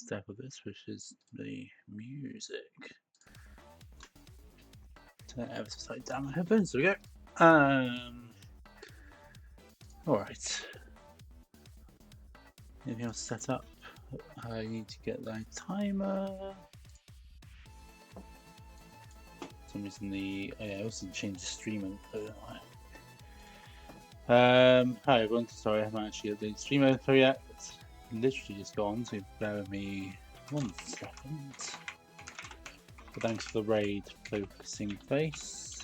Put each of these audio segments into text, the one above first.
step of this, which is the music. Turn it ever so slightly down my headphones. There we go. Alright. Anything else set up? I need to get the timer. For some reason I also changed the stream info. Hi everyone, sorry I haven't actually updated stream info yet. It's literally just gone, so bear with me 1 second. But thanks for the raid focusing face.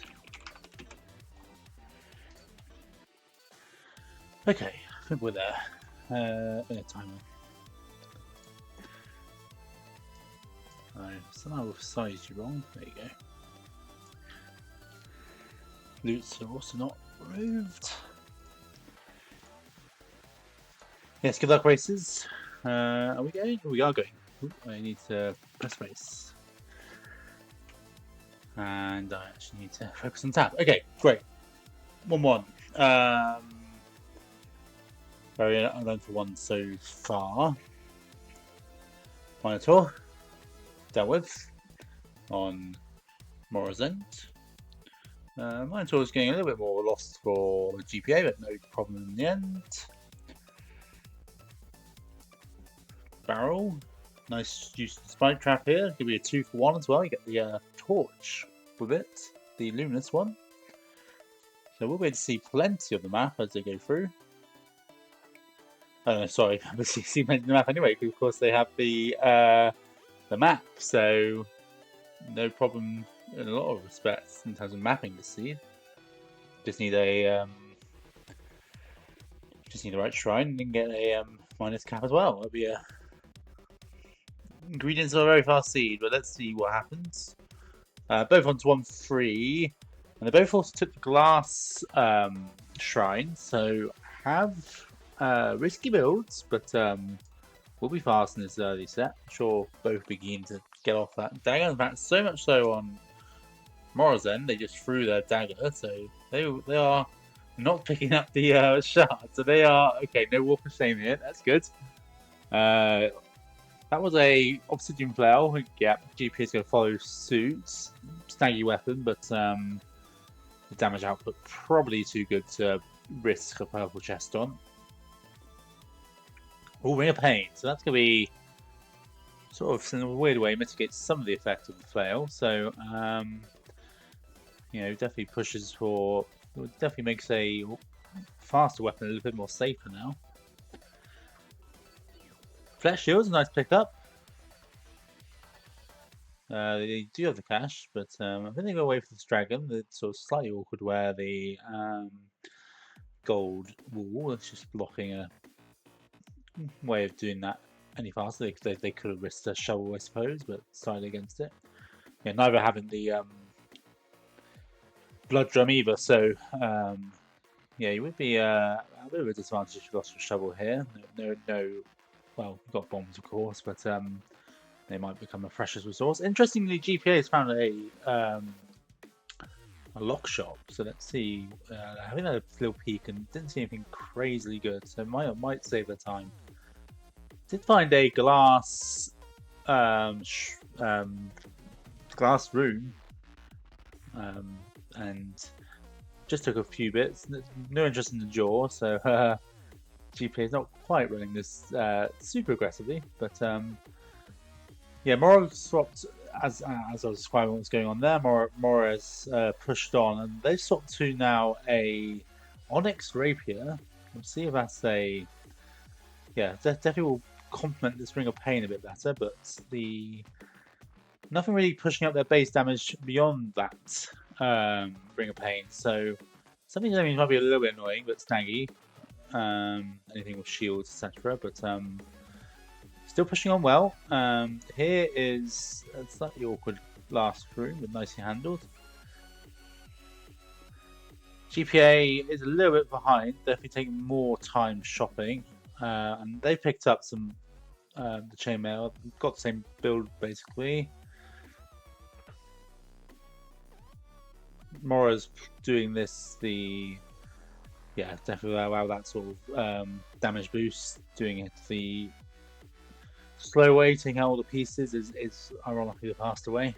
Okay, I think we're there. Timer. Somehow we've sized you wrong. There you go. Loots are also not removed. Yes, good luck races. Are we going? We are going. Ooh, I need to press race. And I actually need to focus on tab. Okay, great. 1-1. Very uneventful one so far. Minotaur. Dealt with on Morraconda. Minotaur is getting a little bit more lost for GPA, but no problem in the end. Barrel. Nice use of the spike trap here. Give you a 2-for-1 as well. You get the torch with it, the luminous one. So we'll be able to see plenty of the map as they go through. Oh no, sorry, we'll see plenty of the map anyway, because of course they have the map, so no problem in a lot of respects in terms of mapping to see. Just need a the right shrine and get a minus cap as well. That'll be a ingredients are a very fast seed, but let's see what happens. Both onto 1-3, and they both also took the glass shrine, so have risky builds, but will be fast in this early set. I'm sure both begin to get off that dagger. In fact, so much so on Morraconda, they just threw their dagger, so they are not picking up the shard. So they are okay. No walk of shame here. That's good. That was a obsidian flail. Yeah, GP is going to follow suit. Snaggy weapon, but the damage output probably too good to risk a purple chest on. Oh, Ring of Pain. So that's going to be sort of, in a weird way, mitigates some of the effect of the flail. So, you know, definitely pushes for, it definitely makes a faster weapon a little bit more safer now. Flesh Shield's a nice pickup. They do have the cash, but I think they go away for this dragon. It's sort of slightly awkward where the gold wall is just blocking a way of doing that any faster. They could have risked a shovel, I suppose, but decided against it. Yeah, neither having the blood drum either, so yeah, you would be a bit of a disadvantage if you lost your shovel here. No, well, you've got bombs, of course, but they might become a precious resource. Interestingly, GPA has found a lock shop, so let's see. I think I had a little peek and didn't see anything crazily good, so might save their time. Did find a glass glass room, and just took a few bits. No interest in the jaw, so GPA is not quite running this super aggressively, but yeah, Morro swapped, as I was describing what's going on there. Morro has pushed on, and they've swapped to now a Onyx Rapier. We'll see if that's a, yeah, definitely will complement this Ring of Pain a bit better, but nothing really pushing up their base damage beyond that Ring of Pain. So something that might be a little bit annoying, but snaggy. Anything with shields, etc. But still pushing on well. Here is a slightly awkward last room, but nicely handled. GPA is a little bit behind, definitely taking more time shopping. And they picked up some the chainmail, got the same build basically. Mora's doing this, yeah, definitely allow that sort of damage boost, doing it slow way taking out all the pieces is ironically the fast way.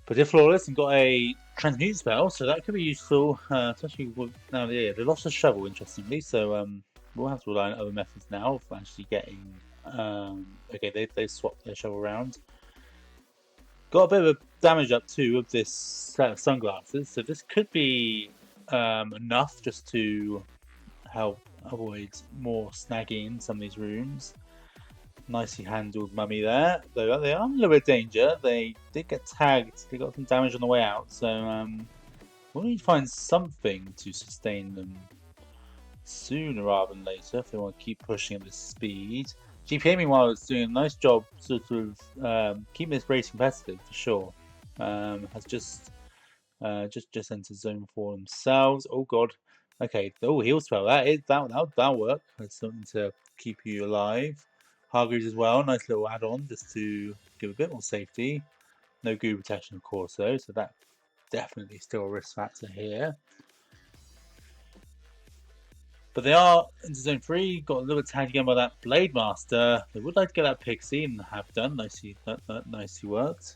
But they're flawless and got a transmute spell, so that could be useful, especially with now they lost a shovel, interestingly. So we'll have to rely on other methods now for actually getting. Okay, they swapped their shovel around. Got a bit of damage up too with this set of sunglasses, so this could be enough just to help avoid more snagging in some of these rooms. Nicely handled mummy there, though they are in a little bit of danger. They did get tagged, they got some damage on the way out, so we'll need to find something to sustain them sooner rather than later if they want to keep pushing at this speed. GPA meanwhile is doing a nice job sort of keeping this race competitive for sure. Has just entered zone 4 themselves. Oh god. Okay, heal spell, that'll work. That's something to keep you alive. Hargreaves as well, nice little add-on just to give a bit more safety. No goo protection of course though, so that definitely still a risk factor here. But they are into zone 3, got a little bit tagged again by that Blade Master. They would like to get that Pixie and have done, nicely worked.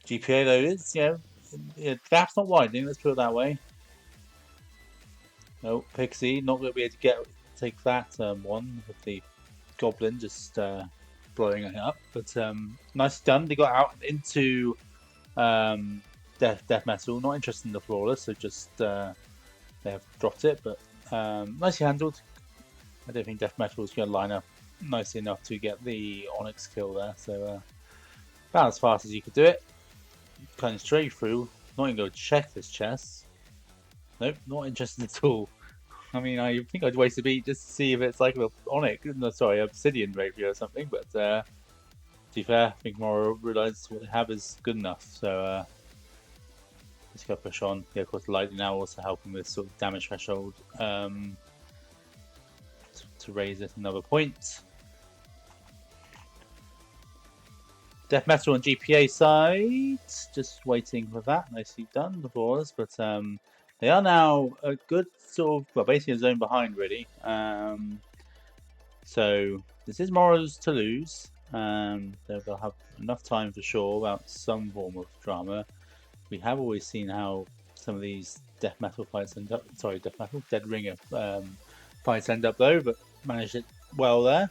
GPA though is, the gap's not widening, let's put it that way. No, Pixie, not going to be able to take that one with the Goblin just blowing it up. But nicely done, they got out into Death Metal, not interested in the Flawless, so just they have dropped it, but nicely handled. I don't think Death Metal is going to line up nicely enough to get the Onyx kill there, so about as fast as you could do it. Cutting straight through, not even going to check this chest. Nope, not interested at all. I mean, I think I'd waste a beat just to see if it's like an Onyx, no, sorry, Obsidian Rapier or something, but to be fair, I think Morrow realised what they have is good enough, so let's go push on. Yeah, of course, lightning now also helping with sort of damage threshold to raise it another point. Death Metal on GPA side, just waiting for that. Nicely done, the Flawless, but they are now a good sort of, well, basically a zone behind, really. So this is Morrow's to lose. They'll have enough time for sure about some form of drama. We have always seen how some of these Death Metal fights end up. Sorry, Death Metal, Dead Ringer fights end up though, but managed it well there.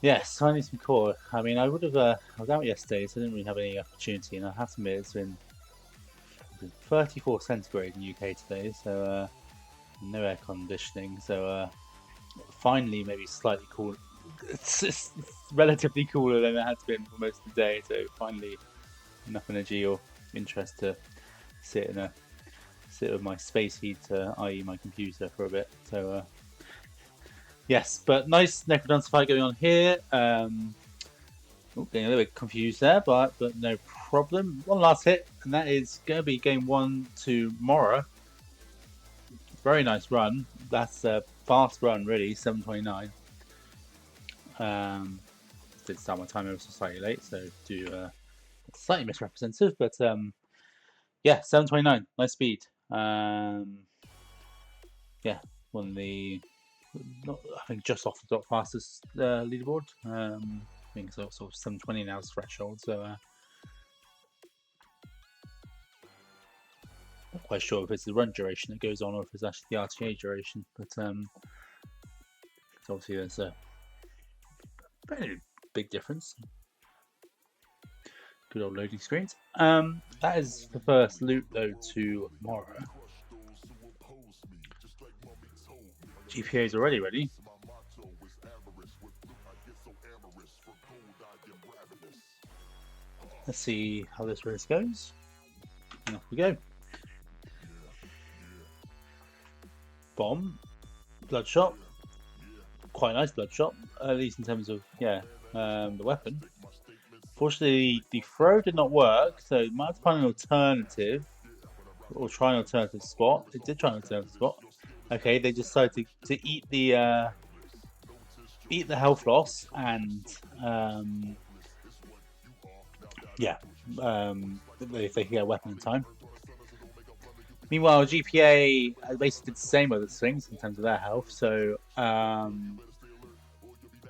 Yes, I need some core. I mean, I would have. I was out yesterday, so I didn't really have any opportunity, and I have to admit it's been 34 centigrade in the UK today, so no air conditioning. So finally, maybe slightly cool. It's relatively cooler than it has been for most of the day. So finally, enough energy or interest to sit with my space heater, i.e. my computer, for a bit. So yes, but nice Necrodance fight going on here. Getting a little bit confused there, but no problem. One last hit, and that is going to be game 1 to Morra. Very nice run. That's a fast run, really. 7:29. Did start my time ever so slightly late, so do slightly misrepresentative, but yeah, 7:29. Nice speed. Yeah, won the. I think just off the top fastest leaderboard. I think sort of 7:20 now is threshold, so not quite sure if it's the run duration that goes on or if it's actually the RTA duration. But obviously there's a very big difference. Good old loading screens. That is the first loot though to Morra. GPA is already ready. Let's see how this race goes. And off we go. Bomb. Bloodshot. Quite nice bloodshot, at least in terms of, the weapon. Fortunately, the throw did not work, so it might have to find an alternative. Or try an alternative spot. It did try an alternative spot. Okay, they decided to eat the health loss and if they can get a weapon in time. Meanwhile, GPA basically did the same other swings in terms of their health. So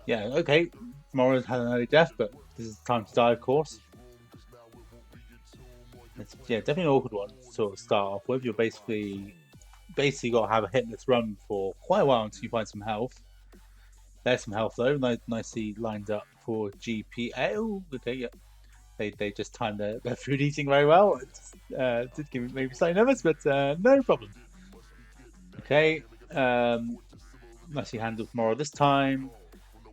yeah, okay. Morro's had an early death, but this is the time to die, of course. It's, yeah, definitely an awkward one to sort of start off with. You're basically got to have a hitless run for quite a while until you find some health. There's some health though, nicely lined up for GPA. Oh, okay, yeah. They just timed their food eating very well. It did give me maybe slightly nervous, but no problem. Okay, nicely handled Morrow this time.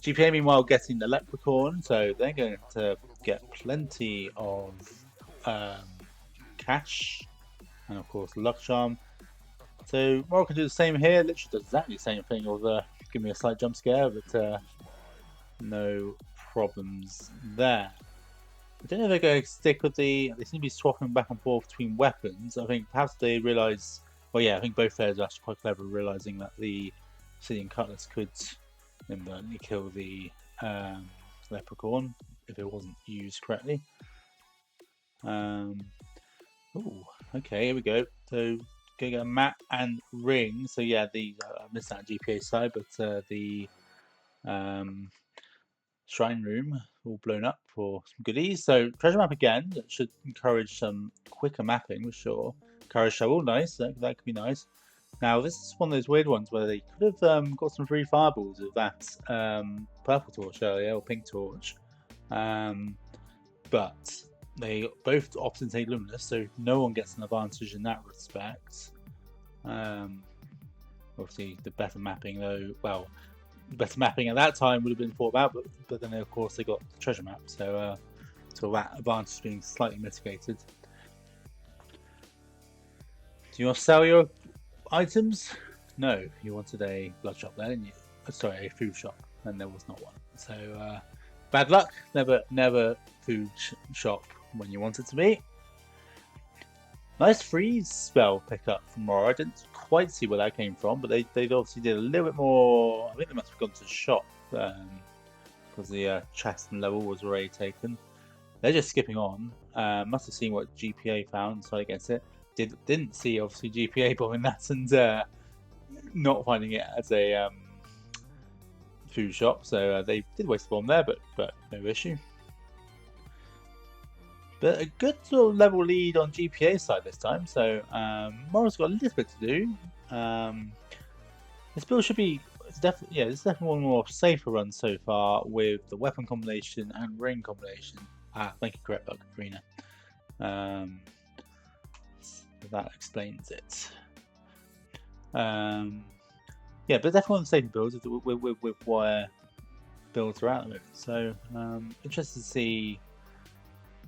GPA meanwhile getting the leprechaun, so they're going to get plenty of cash and of course luck charm. So Morrow can do the same here. Literally does exactly the same thing, although give me a slight jump scare, but no problems there. I don't know if they're going to stick with they seem to be swapping back and forth between weapons. I think perhaps they realise, well, yeah, I think both players are actually quite clever, realising that the Obsidian Cutlass could inadvertently kill the leprechaun if it wasn't used correctly. Oh, okay, here we go. So, go get a map and ring. So, yeah, I missed that on GPA side, but the shrine room all blown up for some goodies. So treasure map again, that should encourage some quicker mapping for sure. Encourage shovel, nice, that could be nice. Now this is one of those weird ones where they could have got some free fireballs with that purple torch earlier, or pink torch. But they both often say luminous, so no one gets an advantage in that respect. Obviously the better mapping though, well, better mapping at that time would have been thought about, but then of course they got the treasure map, so that advantage being slightly mitigated. Do you want to sell your items? No, you wanted a blood shop there, didn't you? Sorry, a food shop, and there was not one. So bad luck. Never food shop when you want it to be. Nice freeze spell pickup from Morrow. I didn't quite see where that came from, but they obviously did a little bit more. I think they must have gone to the shop because the chest and level was already taken. They're just skipping on. Must have seen what GPA found, so I guess it. Didn't see obviously GPA bombing that and not finding it as a food shop. So they did waste a bomb there, but no issue. But a good sort of level lead on GPA side this time. So Morrow's got a little bit to do. This build should be it's definitely one more safer run so far with the weapon combination and ring combination. Thank you, correct bug, Karina. So that explains it. Yeah, but definitely one of the safer builds with wire builds are out of it. So interested to see.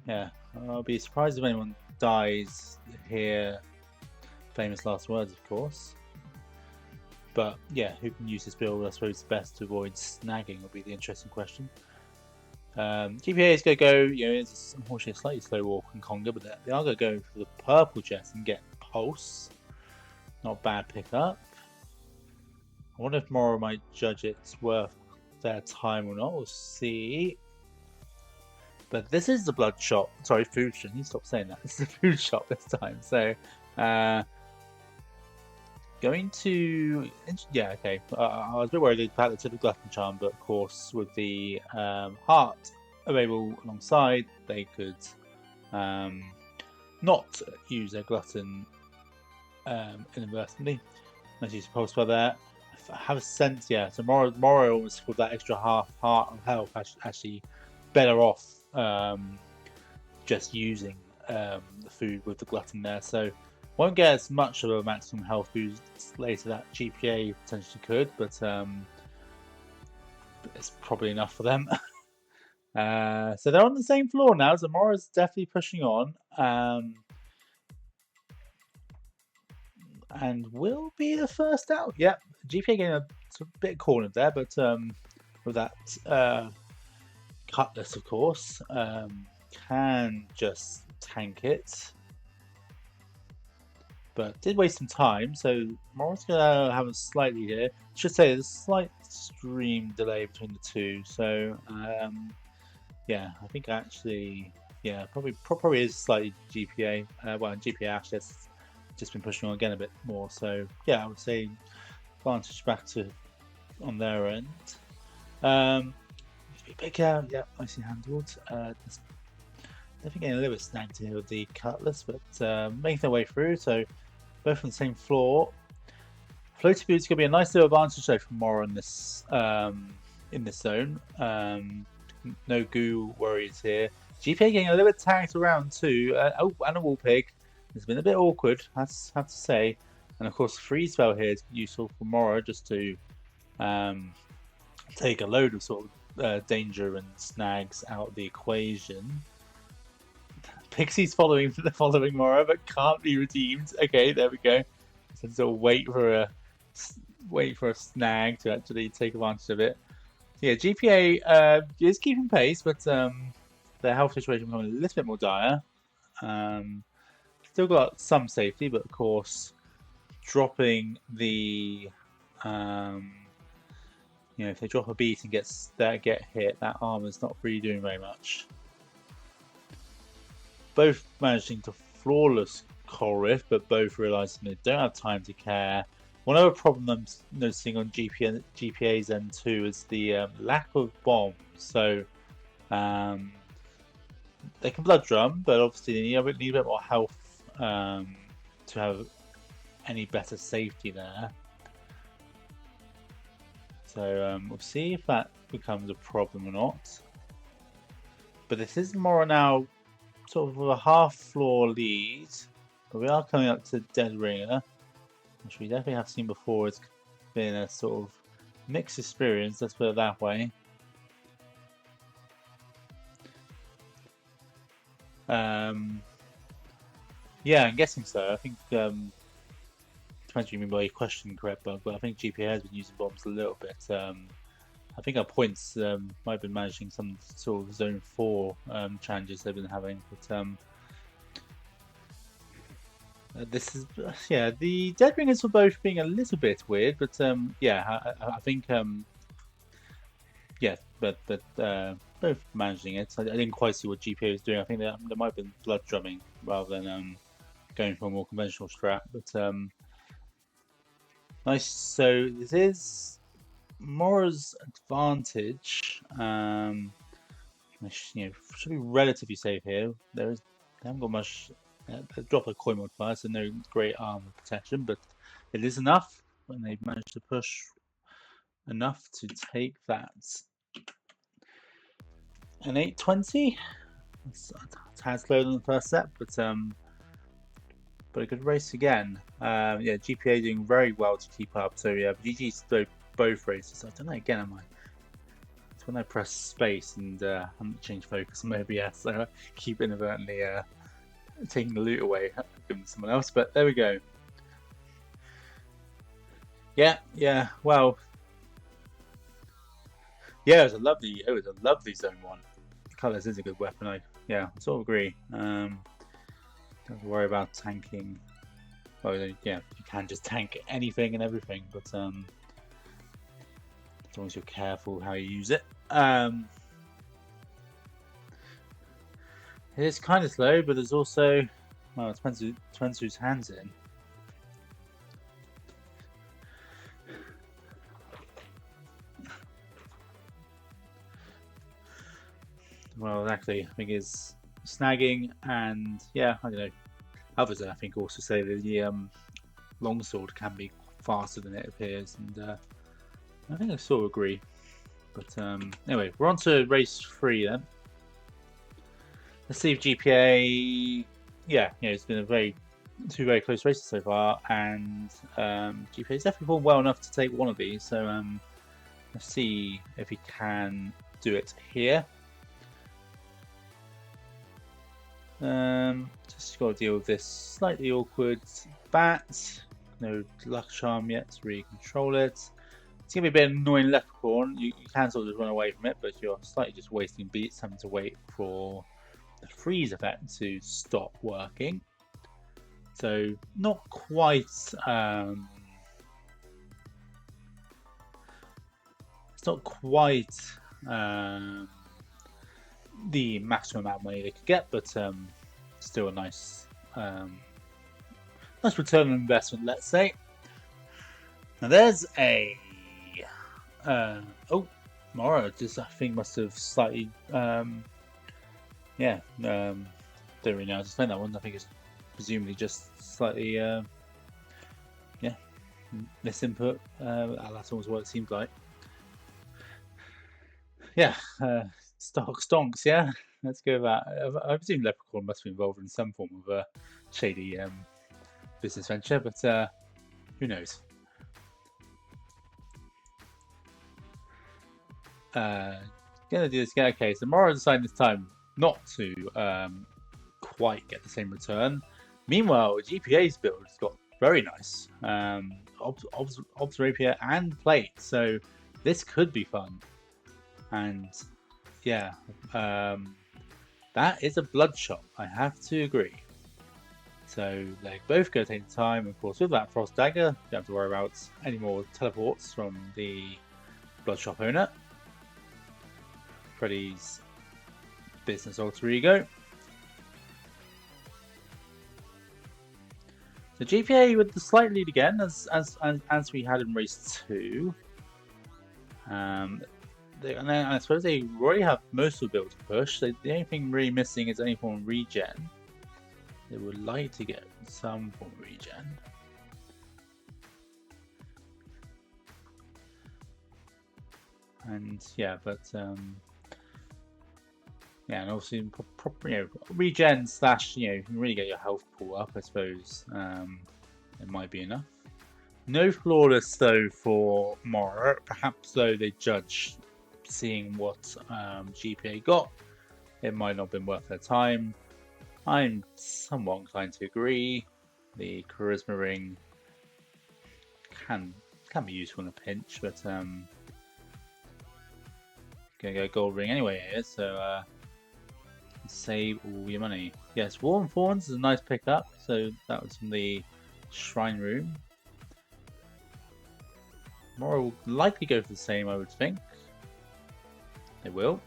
Yeah, I'll be surprised if anyone dies here. Famous last words, of course. But yeah, who can use this build? I suppose best to avoid snagging will be the interesting question. GPA is going to go, it's unfortunately a slightly slow walk in Conga, but they are going to go for the purple chest and get Pulse. Not bad pickup. I wonder if Morrow might judge it's worth their time or not. We'll see. But this is the blood shop. Sorry, food shop. You stop saying that. It's the food shop this time. So, going to okay. I was a bit worried about the typical glutton charm, but of course, with the heart available alongside, they could not use their glutton inadvertently. As you suppose by there. I have a sense, yeah. So Morrow almost with that extra half heart of health actually better off just using the food with the glutton there, so won't get as much of a maximum health boost later that GPA potentially could, but it's probably enough for them. So they're on the same floor now. Zamora's definitely pushing on, and will be the first out. Yep, GPA getting a bit cornered there, but with that Cutlass, of course, can just tank it, but did waste some time. So Morrow's gonna have a slightly here. Should say there's a slight stream delay between the two. So yeah, I think actually, yeah, probably is slightly GPA. Well, GPA actually has just been pushing on again a bit more. So yeah, I would say advantage back to on their end. Big out, yeah, nicely handled. Definitely getting a little bit snagged here with the cutlass, but making their way through. So both on the same floor. Floaty Boot's gonna be a nice little advantage though for Morra in this zone. No goo worries here. GPA getting a little bit tagged around too. Oh, and a wall pig. It's been a bit awkward, I have to say. And of course, freeze spell here is useful for Morra just to take a load of sort of danger and snags out of the equation. Pixie's following Morra, but can't be redeemed. Okay, there we go. So sort of wait for a snag to actually take advantage of it. So yeah, GPA is keeping pace, but their health situation becoming a little bit more dire. Still got some safety, but of course, dropping the if they drop a beat and get hit, that armor's not really doing very much. Both managing to flawless Coral Rift, but both realizing they don't have time to care. One other problem I'm noticing on GPA's end too is the lack of bombs. So they can blood drum, but obviously they need a bit more health to have any better safety there. So we'll see if that becomes a problem or not. But this is more now sort of a half floor lead. But we are coming up to Dead Ringer, which we definitely have seen before. It's been a sort of mixed experience, let's put it that way. Yeah, I'm guessing so. I think depends what you mean by your question, correct, but I think GPA has been using bombs a little bit. I think our points might have been managing some sort of Zone 4 challenges they've been having, but this is the Dead Ringers were both being a little bit weird, but yeah, I think yeah, but both managing it. I didn't quite see what GPA was doing. I think there might have been blood drumming rather than going for a more conventional strat, but nice. So this is Morra's advantage. Should be relatively safe here. They haven't got much. Drop a coin modifier, so no great armor protection, but it is enough when they manage to push enough to take that. An 820. It's a tad slower than the first set, but a good race again. Yeah, GPA doing very well to keep up. So yeah, GG's both races. I don't know. Again, am I? It's when I press space and I haven't changed focus on OBS, so I keep inadvertently taking the loot away, giving to someone else. But there we go. Yeah. Well, yeah, it was a lovely Zone 1. Colours is a good weapon. I sort of agree. Don't have to worry about tanking. Well, yeah, you can just tank anything and everything, but as long as you're careful how you use it. It is kind of slow, but there's also, well, it depends whose hands in. Well, actually, I think it's snagging, and yeah, I don't know. Others, I think, also say that the longsword can be faster than it appears, and I think I sort of agree. But anyway, we're on to race 3 then. Let's see if GPA. Yeah, it's been two very close races so far, and GPA's definitely performed well enough to take one of these. So let's see if he can do it here. Just got to deal with this slightly awkward bat. No luck charm yet to really control it. It's going to be a bit annoying leprechaun. You can sort of just run away from it, but you're slightly just wasting beats, having to wait for the freeze effect to stop working. So not quite it's not quite the maximum amount of money they could get, but still a nice nice return on investment, let's say. Now there's a Mora just I think must have slightly don't really know how to explain that one. I think it's presumably just slightly misinput. That's always what it seems like. Yeah, stonks. Yeah, let's go with that. I presume Leprechaun must be involved in some form of a shady business venture, but who knows? Gonna do this again. Okay, so Mora decided this time not to quite get the same return. Meanwhile, GPA's build has got very nice obs rapier and plate, so this could be fun. And yeah, that is a bloodshot. I have to agree. So they both go take time. Of course, with that frost dagger, you don't have to worry about any more teleports from the bloodshot owner. Freddy's business alter ego. The GPA with the slight lead again, as we had in race 2. And then I suppose they already have most of the build to push. So the only thing really missing is any form of regen. They would like to get some form of regen. And yeah, but yeah, and also regen slash you can really get your health pool up. I suppose it might be enough. No flawless though for Mora. Perhaps though they judge seeing what GPA got, it might not have been worth their time. I'm somewhat inclined to agree. The charisma ring can be useful in a pinch, but gonna go gold ring anyway here, so save all your money. Yes, Warm Thorns is a nice pickup, so that was from the Shrine Room. Mora will likely go for the same, I would think. They will.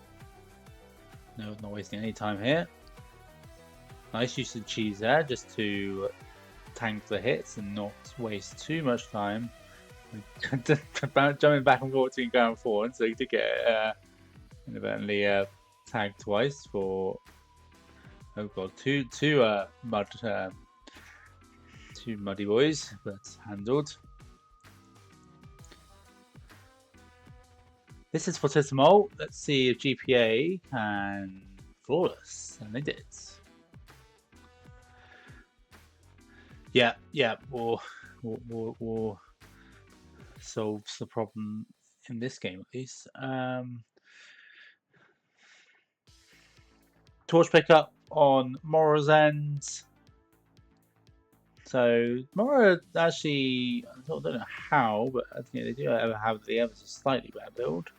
No, not wasting any time here. Nice use of cheese there, just to tank the hits and not waste too much time. Jumping back and forth between ground and forward, so you did get inadvertently tagged twice for two muddy boys, but handled. This is Fortissimo. Let's see if GPA can flawless, and they did. Yeah, or solves the problem in this game at least. Torch pickup on Mora's end. So Mora actually, I don't know how, but I think they do have the ever so slightly better build.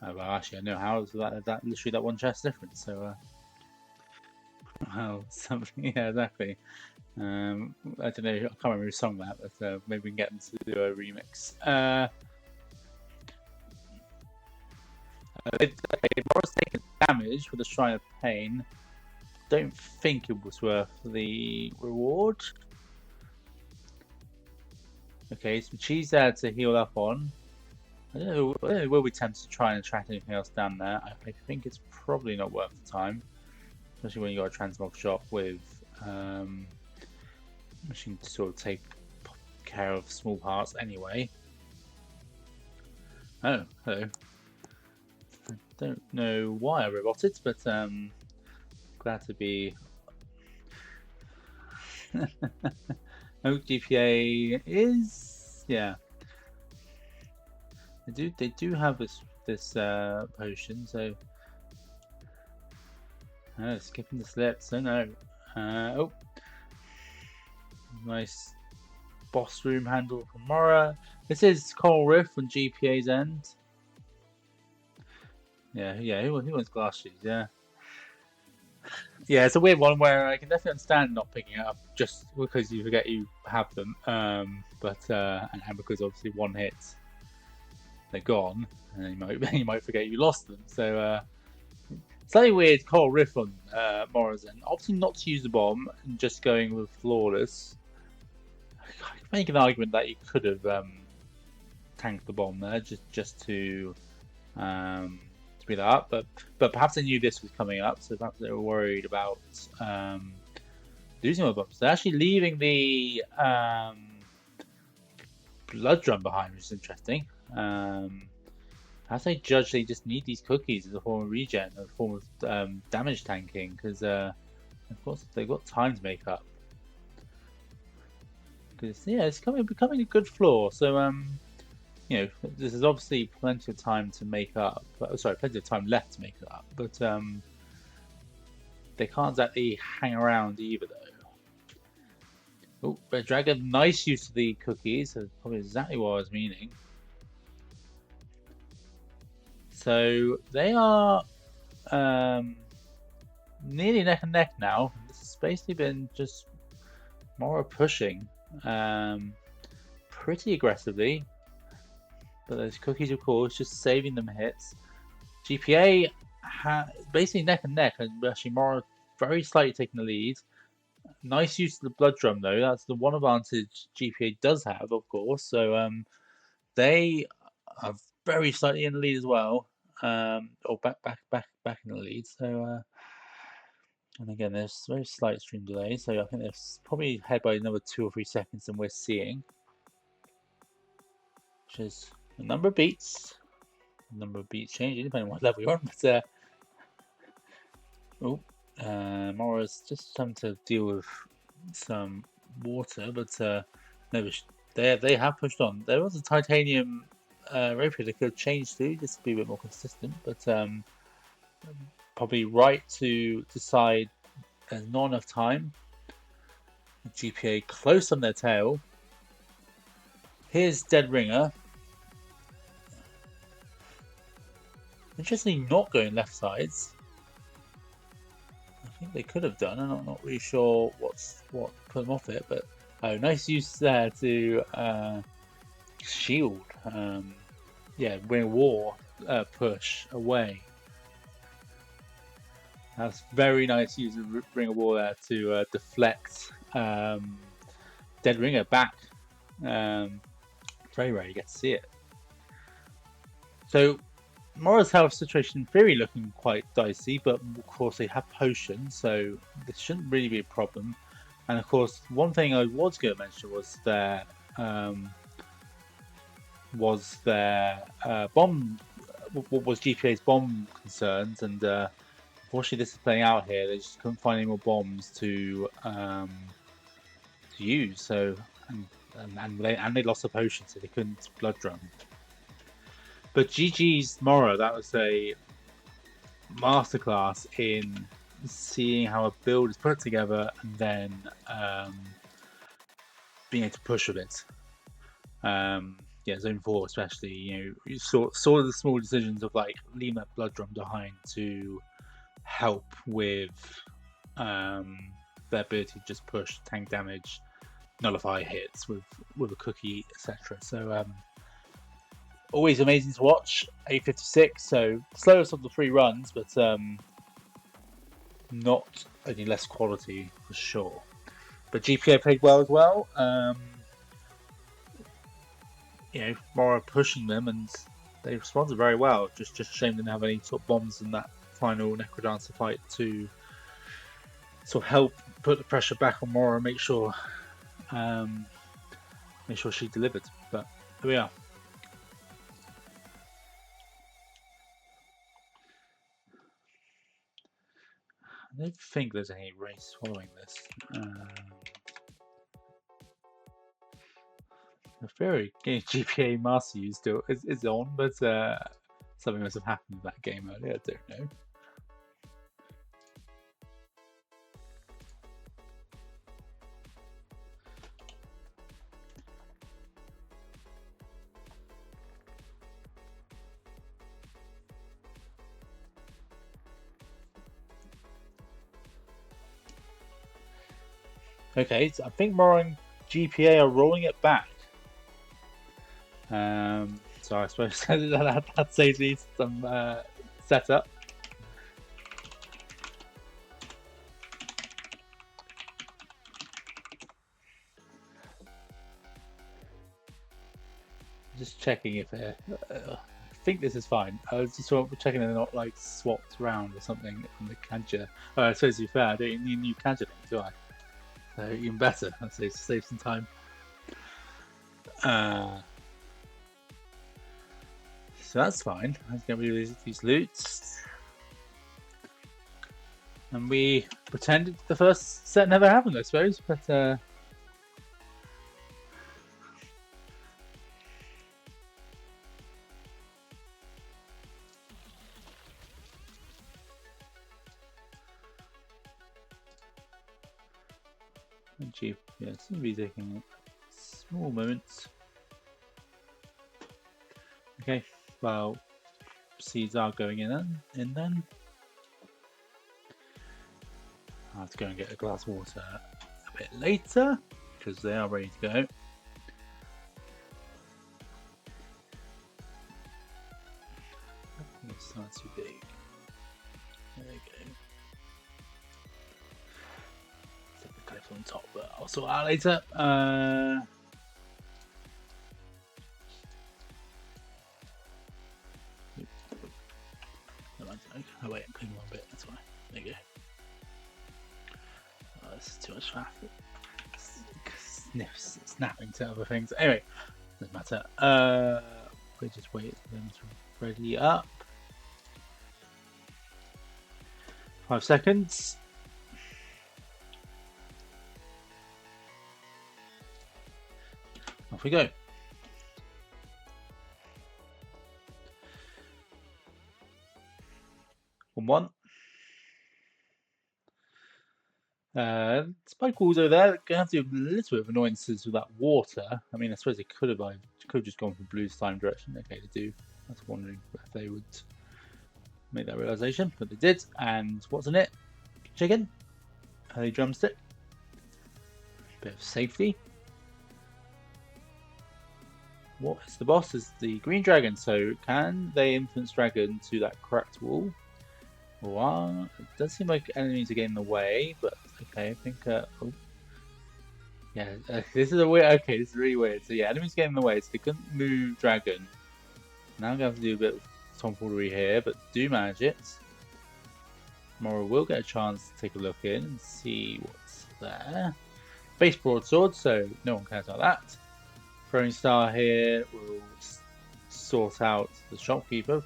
Well, actually, I know how. So that literally that one chest difference. So, well, something. Yeah, exactly. I don't know. I can't remember who sung that, but maybe we can get them to do a remix. Mora's taken damage with the Shrine of Pain. Don't think it was worth the reward. Okay, some cheese there to heal up on. I don't know, will we tempted to try and attract anything else down there? I think it's probably not worth the time. Especially when you got a transmog shop with machine to sort of take care of small parts anyway. Oh, hello. I don't know why I roboted, but glad to be. Oak GPA is They do have this potion, so skipping the slips. So no. Oh, nice boss room handle from Mora. This is Coral Rift on GPA's end. Yeah. Who wants glass shoes? Yeah. Yeah, it's a weird one where I can definitely understand not picking it up just because you forget you have them, and because obviously one hit, they're gone, and you might forget you lost them. So slightly weird Coral Rift on Mora's end, opting not to use the bomb and just going with flawless. I can make an argument that you could have tanked the bomb there just to speed that up, but perhaps they knew this was coming up, so perhaps they were worried about losing all the bombs. They're actually leaving the blood drum behind, which is interesting. As they judge, they just need these cookies as a form of regen, a form of damage tanking, because of course they've got time to make up. Because yeah, it's becoming a good floor. So you know, this is obviously plenty of time to make up. Sorry, plenty of time left to make it up, but they can't exactly hang around either, though. Oh, Red Dragon, nice use of the cookies. That's probably exactly what I was meaning. So they are nearly neck and neck now. This has basically been just Morra pushing pretty aggressively. But those cookies, of course, just saving them hits. GPA basically neck and neck, and actually Morra very slightly taking the lead. Nice use of the blood drum, though. That's the one advantage GPA does have, of course. So they are very slightly in the lead as well. Or back in the lead. So and again, there's very slight stream delay. So I think they're probably ahead by another 2 or 3 seconds than we're seeing, which is a number of beats. A number of beats changing depending on what level you're on. But Morra's just having to deal with some water, but no, they have pushed on. There was a titanium rapier they could have changed to just to be a bit more consistent, but probably right to decide there's not enough time. GPA close on their tail. Here's Dead Ringer. Interestingly, not going left sides. I think they could have done. I'm not really sure what put them off it, but oh, nice use there to shield. Yeah, Ring of War push away. That's very nice use of Ring of War there to deflect Dead Ringer back. Very rare you get to see it. So Morra's health situation in theory looking quite dicey, but of course they have potions, so this shouldn't really be a problem. And of course, one thing I was going to mention was their bomb. What was GPA's bomb concerns, and unfortunately, this is playing out here. They just couldn't find any more bombs to use. So and they lost a potion, so they couldn't blood drum. But GG's Morra, that was a masterclass in seeing how a build is put together and then being able to push with it. Yeah, Zone 4 especially, you saw the small decisions of like leaving that blood drum behind to help with their ability to just push, tank damage, nullify hits with a cookie, etc. So always amazing to watch. 8:56, so slowest of the 3 runs, but not any less quality for sure. But GPA played well as well. Morra pushing them, and they responded very well. Just a shame they didn't have any sort of bombs in that final Necrodancer fight to sort of help put the pressure back on Morra and make sure she delivered. But here we are. I don't think there's any race following this. The theory GPA Master U still is on, but something must have happened in that game earlier. I don't know. Okay, so I think Morra and GPA are rolling it back. So I suppose that saves me some setup. just checking if I think this is fine. I was just checking they're not like swapped around or something on the cadger. I suppose to be fair, I don't need a new cadger link, do I? So even better. I'll save some time. So that's fine. I'm going to rid of these loots. And we pretended the first set never happened, I suppose, but gee, yeah, it seems to be taking small moments. Okay, well, seeds are going in then. I have to go and get a glass of water a bit later because they are ready to go. It's not too big. There we go. Set the cliff on top, but I'll sort out later. Oh wait, I'm cleaning one bit. That's why. There you go. Oh, this is too much traffic. Sniffs, snapping to other things. Anyway, doesn't matter. We just wait for them to ready up. 5 seconds. Off we go. One. Spike walls over there. Gonna have to do a little bit of annoyances with that water. I mean, I suppose they could have just gone for blue slime direction. Okay, to do. I was wondering if they would make that realization, but they did. And what's in it? Chicken. A drumstick. Bit of safety. What is the boss? Is the green dragon. So can they influence dragon to that cracked wall? Well, it does seem like enemies are getting in the way, but okay, I think. Oh. Yeah, this is a weird. Okay, this is really weird. So yeah, enemies getting in the way, so they couldn't move dragon. Now I'm gonna have to do a bit of tomfoolery here, but do manage it. Mora will get a chance to take a look in and see what's there. Base broadsword, so no one cares about that. Throwing star here will sort out the shopkeeper.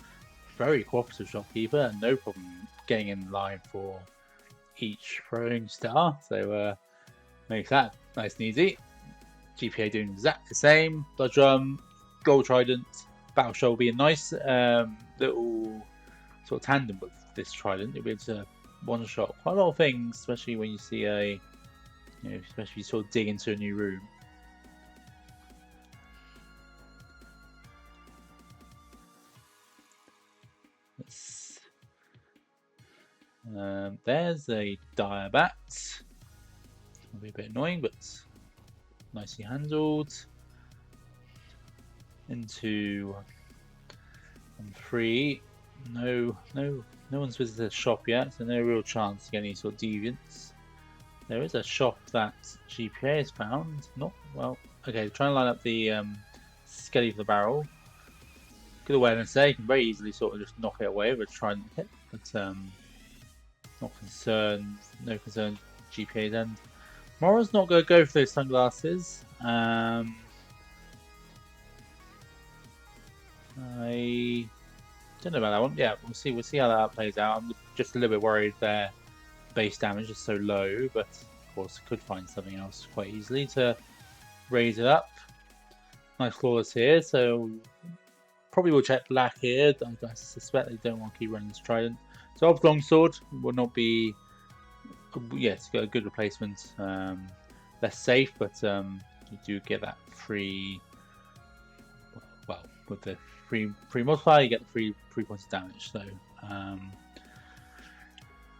Very cooperative shopkeeper, and no problem getting in line for each throwing star. So makes that nice and easy. GPA doing exactly the same. Blood drum, gold trident, battle shell will be a nice little sort of tandem with this trident. You'll be able to one-shot quite a lot of things, especially when you see especially if you sort of dig into a new room. There's a dire bat. It'll be a bit annoying, but nicely handled. Into 3. No one's visited the shop yet, so no real chance to get any sort of deviants. There is a shop that GPA has found. Not well. Okay, try and line up the skelly for the barrel. Good awareness there. You can very easily sort of just knock it away with a trident hit, but not concerned. No concern. GPA's end. Mora's not going to go for those sunglasses. I don't know about that one. Yeah, we'll see how that plays out. I'm just a little bit worried their base damage is so low, but of course could find something else quite easily to raise it up. Nice flawless here, so probably will check black here. I suspect they don't want to keep running this trident. So Ob's longsword will not be. Yes, got a good replacement. Less safe, but you do get that free. Well, with the free multiplier, you get the free points of damage. So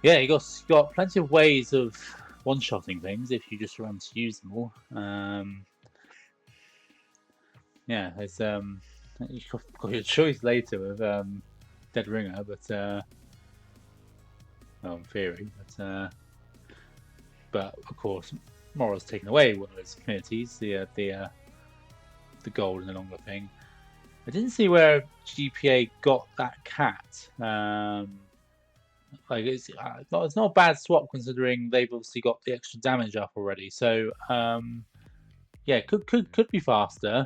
yeah, you got plenty of ways of one-shotting things if you just remember to use them all. Yeah, there's you've got your choice later with Dead Ringer, but well, in theory, but of course, Mora's taken away one of those affinities, the gold and the longer thing. I didn't see where GPA got that cat. Like it's not a bad swap considering they've obviously got the extra damage up already. So yeah, could be faster.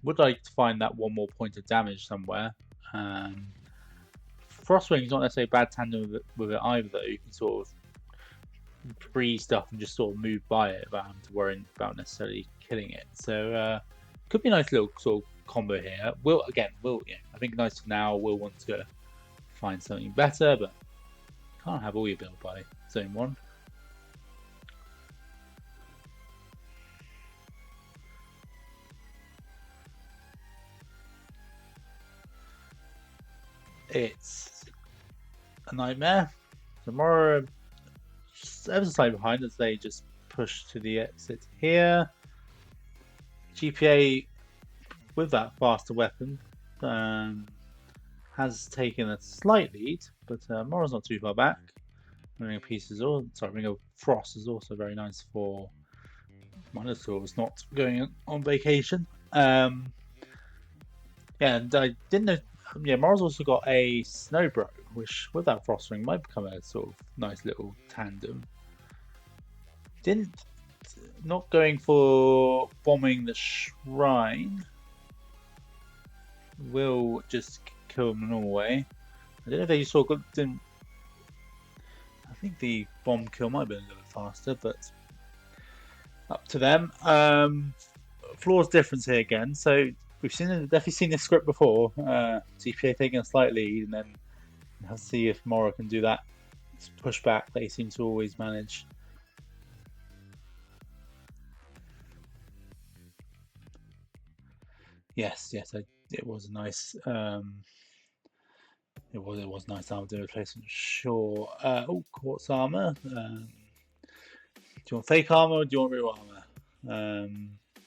Would like to find that one more point of damage somewhere. Frostwing's not necessarily a bad tandem with it either, though. You can sort of free stuff and just sort of move by it without having to worry about necessarily killing it. So could be a nice little sort of combo here. I think nice for now. We'll want to find something better, but can't have all your build by zone 1. It's a nightmare. Tomorrow, ever so slightly behind as they just push to the exit here. GPA with that faster weapon has taken a slight lead, but Morrow's not too far back. Ring of Peace is Ring of Frost is also very nice for Minotaurs not going on vacation. Yeah, and I didn't know. Yeah, Morrow's also got a Snowbro, which with that Frost Ring might become a sort of nice little tandem. Not going for bombing the shrine. Will just kill them the normal way. I don't know if they sort of didn't. I think the bomb kill might have been a little faster, but up to them. Floor's difference here again. So we've definitely seen this script before. GPA taking a slight lead, and then we'll see if Morrow can do that pushback that he seems to always manage. Yes, it was nice. It was nice armor replacement, sure. Quartz armor. Do you want fake armor or do you want real armor?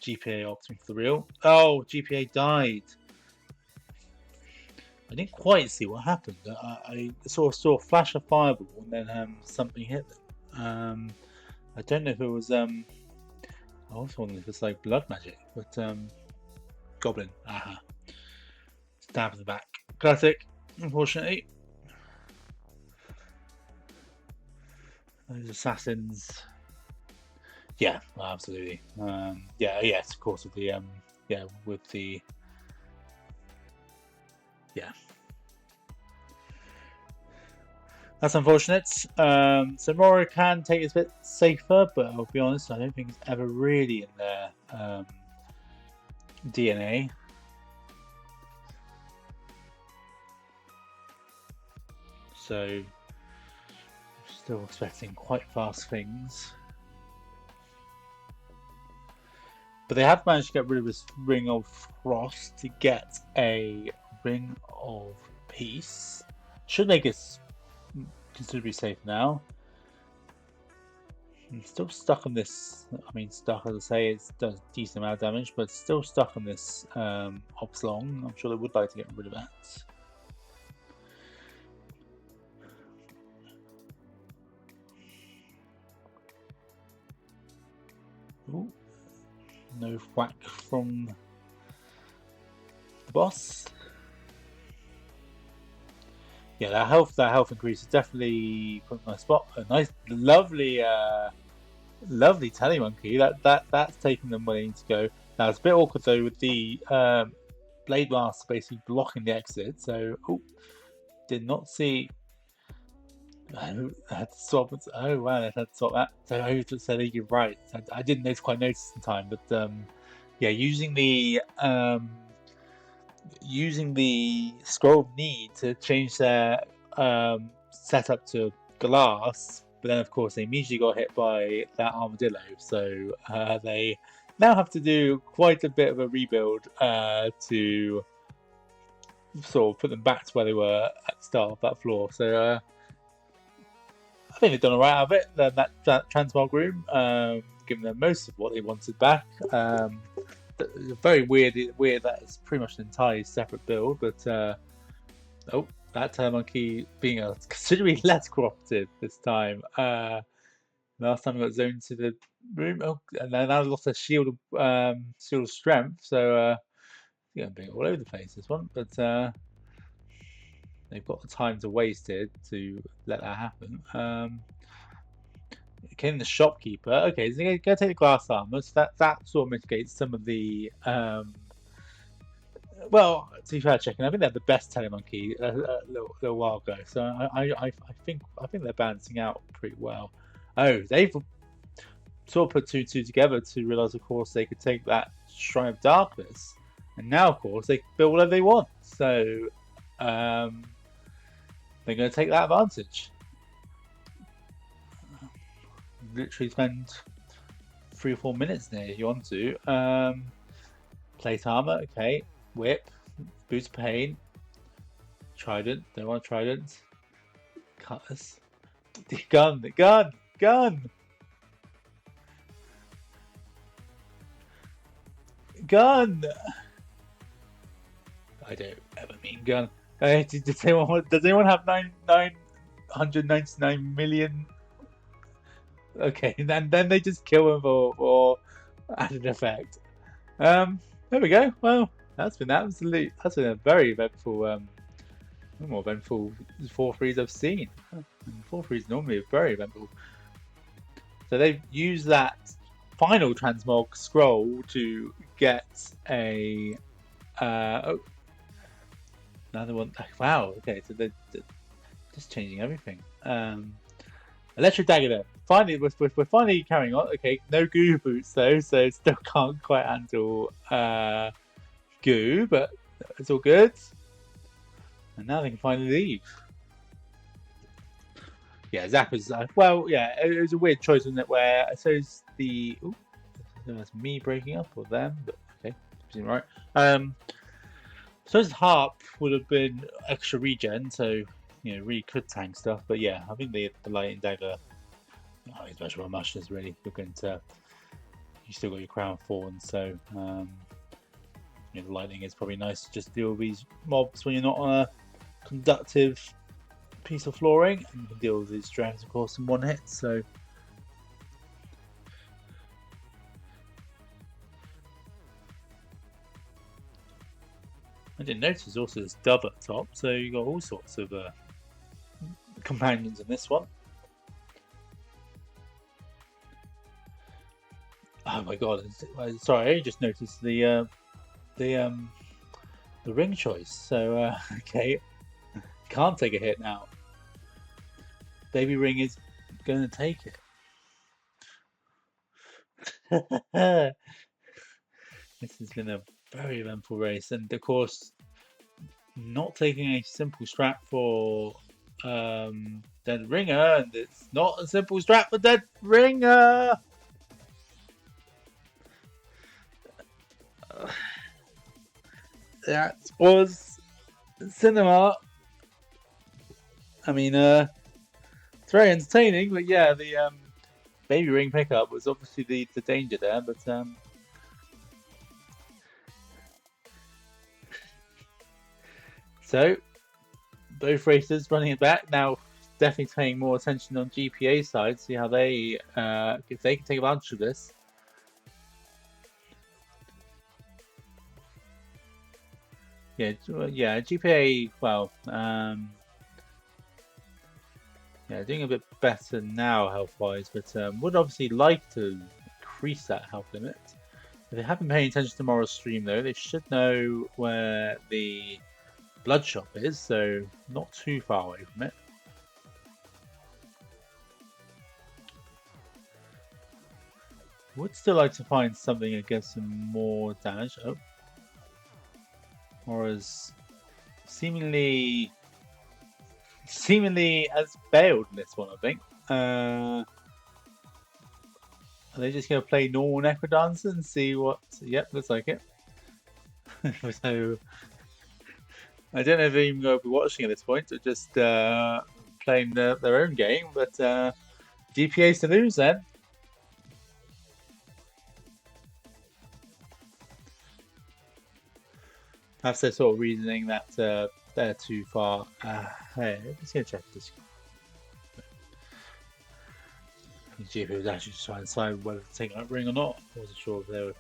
GPA opting for the real. Oh, GPA died. I didn't quite see what happened. I sort of saw a flash of fireball and then something hit them. I don't know if it was. I also wondered if it's like blood magic, but goblin. Aha. Stab in the back. Classic. Unfortunately, those assassins. Yeah, absolutely. Yes, of course, with the That's unfortunate. So Morrow can take it a bit safer, but I'll be honest, I don't think it's ever really in their DNA. So still expecting quite fast things. But they have managed to get rid of this Ring of Frost to get a Ring of Peace. Should make us considerably safe now. I'm still stuck on this. I mean, stuck, as I say, it does a decent amount of damage, but still stuck on this Oblong. I'm sure they would like to get rid of that. Ooh. No whack from the boss. Yeah, that health increase is definitely put in my spot. A nice, lovely Telemonkey. That's taking them where they need to go. Now it's a bit awkward though with the Blade Blast basically blocking the exit. So, did not see. I had to swap. Oh wow, I had to swap that. So I just said you're right. I didn't quite notice in time, but yeah, using the Scroll of Need to change their setup to glass, but then of course they immediately got hit by that armadillo, so they now have to do quite a bit of a rebuild to sort of put them back to where they were at the start of that floor. So I think they've done alright out of it. That transmog room, giving them most of what they wanted back. Very weird that it's pretty much an entirely separate build, but that Telemonkey being a considerably less cooperative this time. Last time I got zoned to the room, and then I lost a shield of strength, so going to be all over the place this one, but they've got the time to waste it to let that happen. Okay, the shopkeeper. Okay, so they're going to take the glass armor, so that sort of mitigates some of the. Well, to be fair, checking, I think they had the best telemonkey a little while ago, so I think they're balancing out pretty well. Oh, they've sort of put two and two together to realise, of course, they could take that Shrine of Darkness, and now, of course, they can build whatever they want. So they're going to take that advantage. Literally spend 3 or 4 minutes there if you want to. Plate armor, okay. Whip, boots of pain, trident. Don't want trident. Cutlass. Gun. Gun. I don't ever mean gun. Does anyone have 999 million? Okay, and then they just kill him for added effect. There we go. Well, that's been a very eventful, more eventful 4-3s I've seen. 4-3s normally are very eventful. So they've used that final transmog scroll to get a another one. Wow. Okay, so they're just changing everything. Electric dagger then. Finally, we're finally carrying on. Okay, no goo boots though, so still can't quite handle goo, but it's all good. And now they can finally leave. Yeah, Zap is well. Yeah, it was a weird choice, wasn't it? Where I suppose the that's me breaking up or them, but okay, seems right. I suppose Harp would have been extra regen, so you know, really could tank stuff. But yeah, I think the lightning dagger. Oh, it's much more much as really. You're going to. You still got your crown thorn, so you know, the lightning is probably nice to just deal with these mobs when you're not on a conductive piece of flooring, and you can deal with these dragons, of course, in one hit. So. I didn't notice also this dub at the top, so you got all sorts of companions in this one. Oh my god! Sorry, I just noticed the ring choice. So okay, can't take a hit now. Baby Ring is going to take it. This has been a very eventful race, and of course, not taking a simple strat for Dead Ringer, and it's not a simple strat for Dead Ringer. That was cinema. I mean, it's very entertaining, but yeah, the Baby Ring pickup was obviously the danger there, but so both racers running it back now. Definitely paying more attention on GPA side, see how they if they can take advantage of this. Yeah, GPA. Well, yeah, doing a bit better now health-wise, but would obviously like to increase that health limit. If they have been paying attention to tomorrow's stream, though, they should know where the blood shop is, so not too far away from it. Would still like to find something that gives some more damage. Oh. Or as seemingly has failed in this one, I think. Are they just going to play normal Necrodancer and see what... Yep, looks like it. So, I don't know if they're even going to be watching at this point, or just playing their own game, but GPA's to lose then. Perhaps they're sort of reasoning that they're too far ahead. Let's go check this. The GPA was actually just trying to decide whether to take that ring or not. I wasn't sure if they were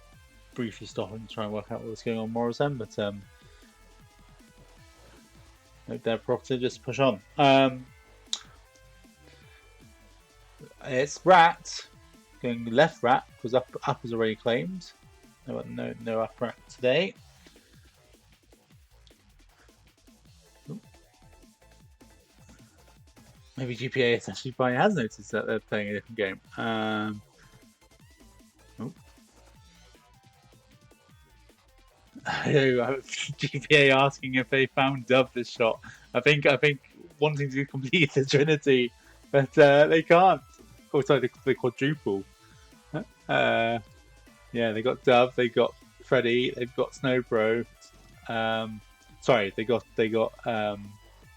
briefly stop and try and work out what's going on more then, but hope they're proper. Just push on. It's rat going left rat because up is already claimed. No up rat today. Ooh. Maybe GPA essentially finally has noticed that they're playing a different game. GPA asking if they found Dove this shot. I think wanting to complete the Trinity, but they can't. Oh, sorry, the quadruple. Yeah, they got Dove, they got Freddy, they've got Snowbro. Sorry, they got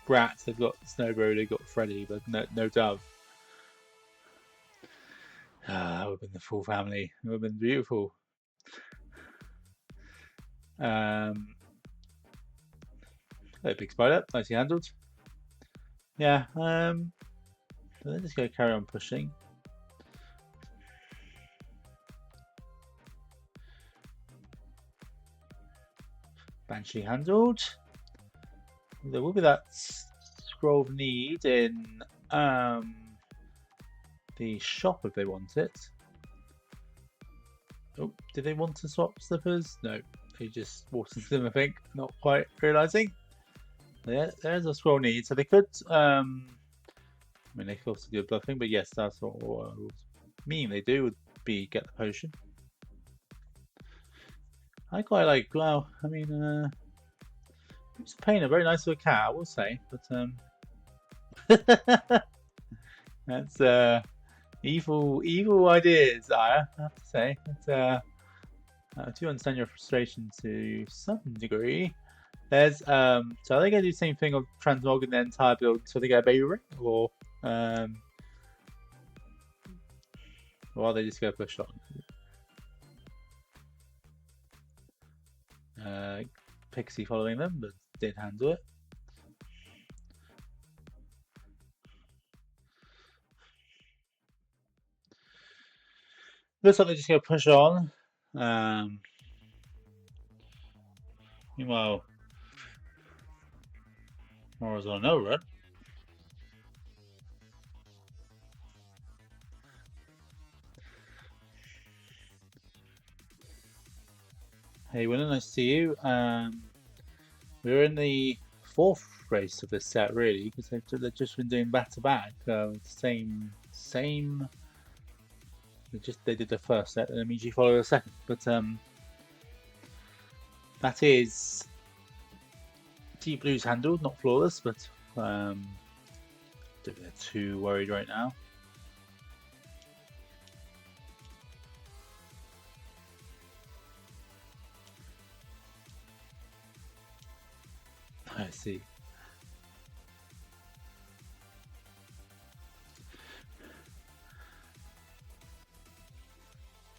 Brat, they've got Snowbro, they got Freddy, but no Dove. That would have been the full family. It would have been beautiful. Oh, big spider, nicely handled. Yeah, so they're just going to carry on pushing. Banshee handled. There will be that scroll of need in the shop if they want it. Oh, did they want to swap slippers? No, they just walked into them, I think, not quite realising. Yeah, there's a scroll need, so they could. I mean, they could also do a bluffing, but yes, that's what would mean they do would be get the potion. I quite like. Well, I mean, it's a painter, very nice of a cat, I will say, but that's evil ideas. I have to say, but I do understand your frustration to some degree. There's so are they going to do the same thing of transmogging their entire build so they get a baby ring, or are they just going to push on? Pixie following them, but did handle it. Looks like they're just going to push on. Meanwhile, Mora's on no run. Hey, Winner, nice to see you. We're in the fourth race of this set, really, because they've just been doing back to back. Same. They did the first set and immediately followed the second, but that is Deep Blue's handled, not flawless, but don't think they're too worried right now. I see.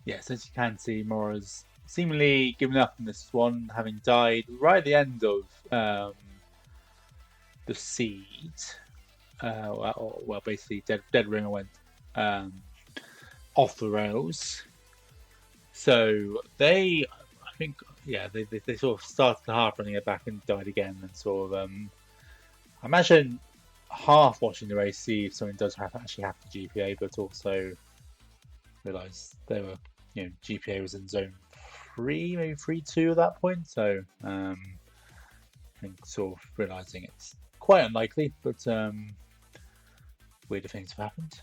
Yes, as you can see, Mora's seemingly given up on this one, having died right at the end of the seed. Well, basically, Dead Ringer went off the rails. So they, I think, yeah, they sort of started the half running it back and died again, and sort of I imagine half watching the race, see if something does actually happen to GPA, but also realise they were, GPA was in zone 3, maybe 3-2 at that point. So I think sort of realising it's quite unlikely, but weirder things have happened.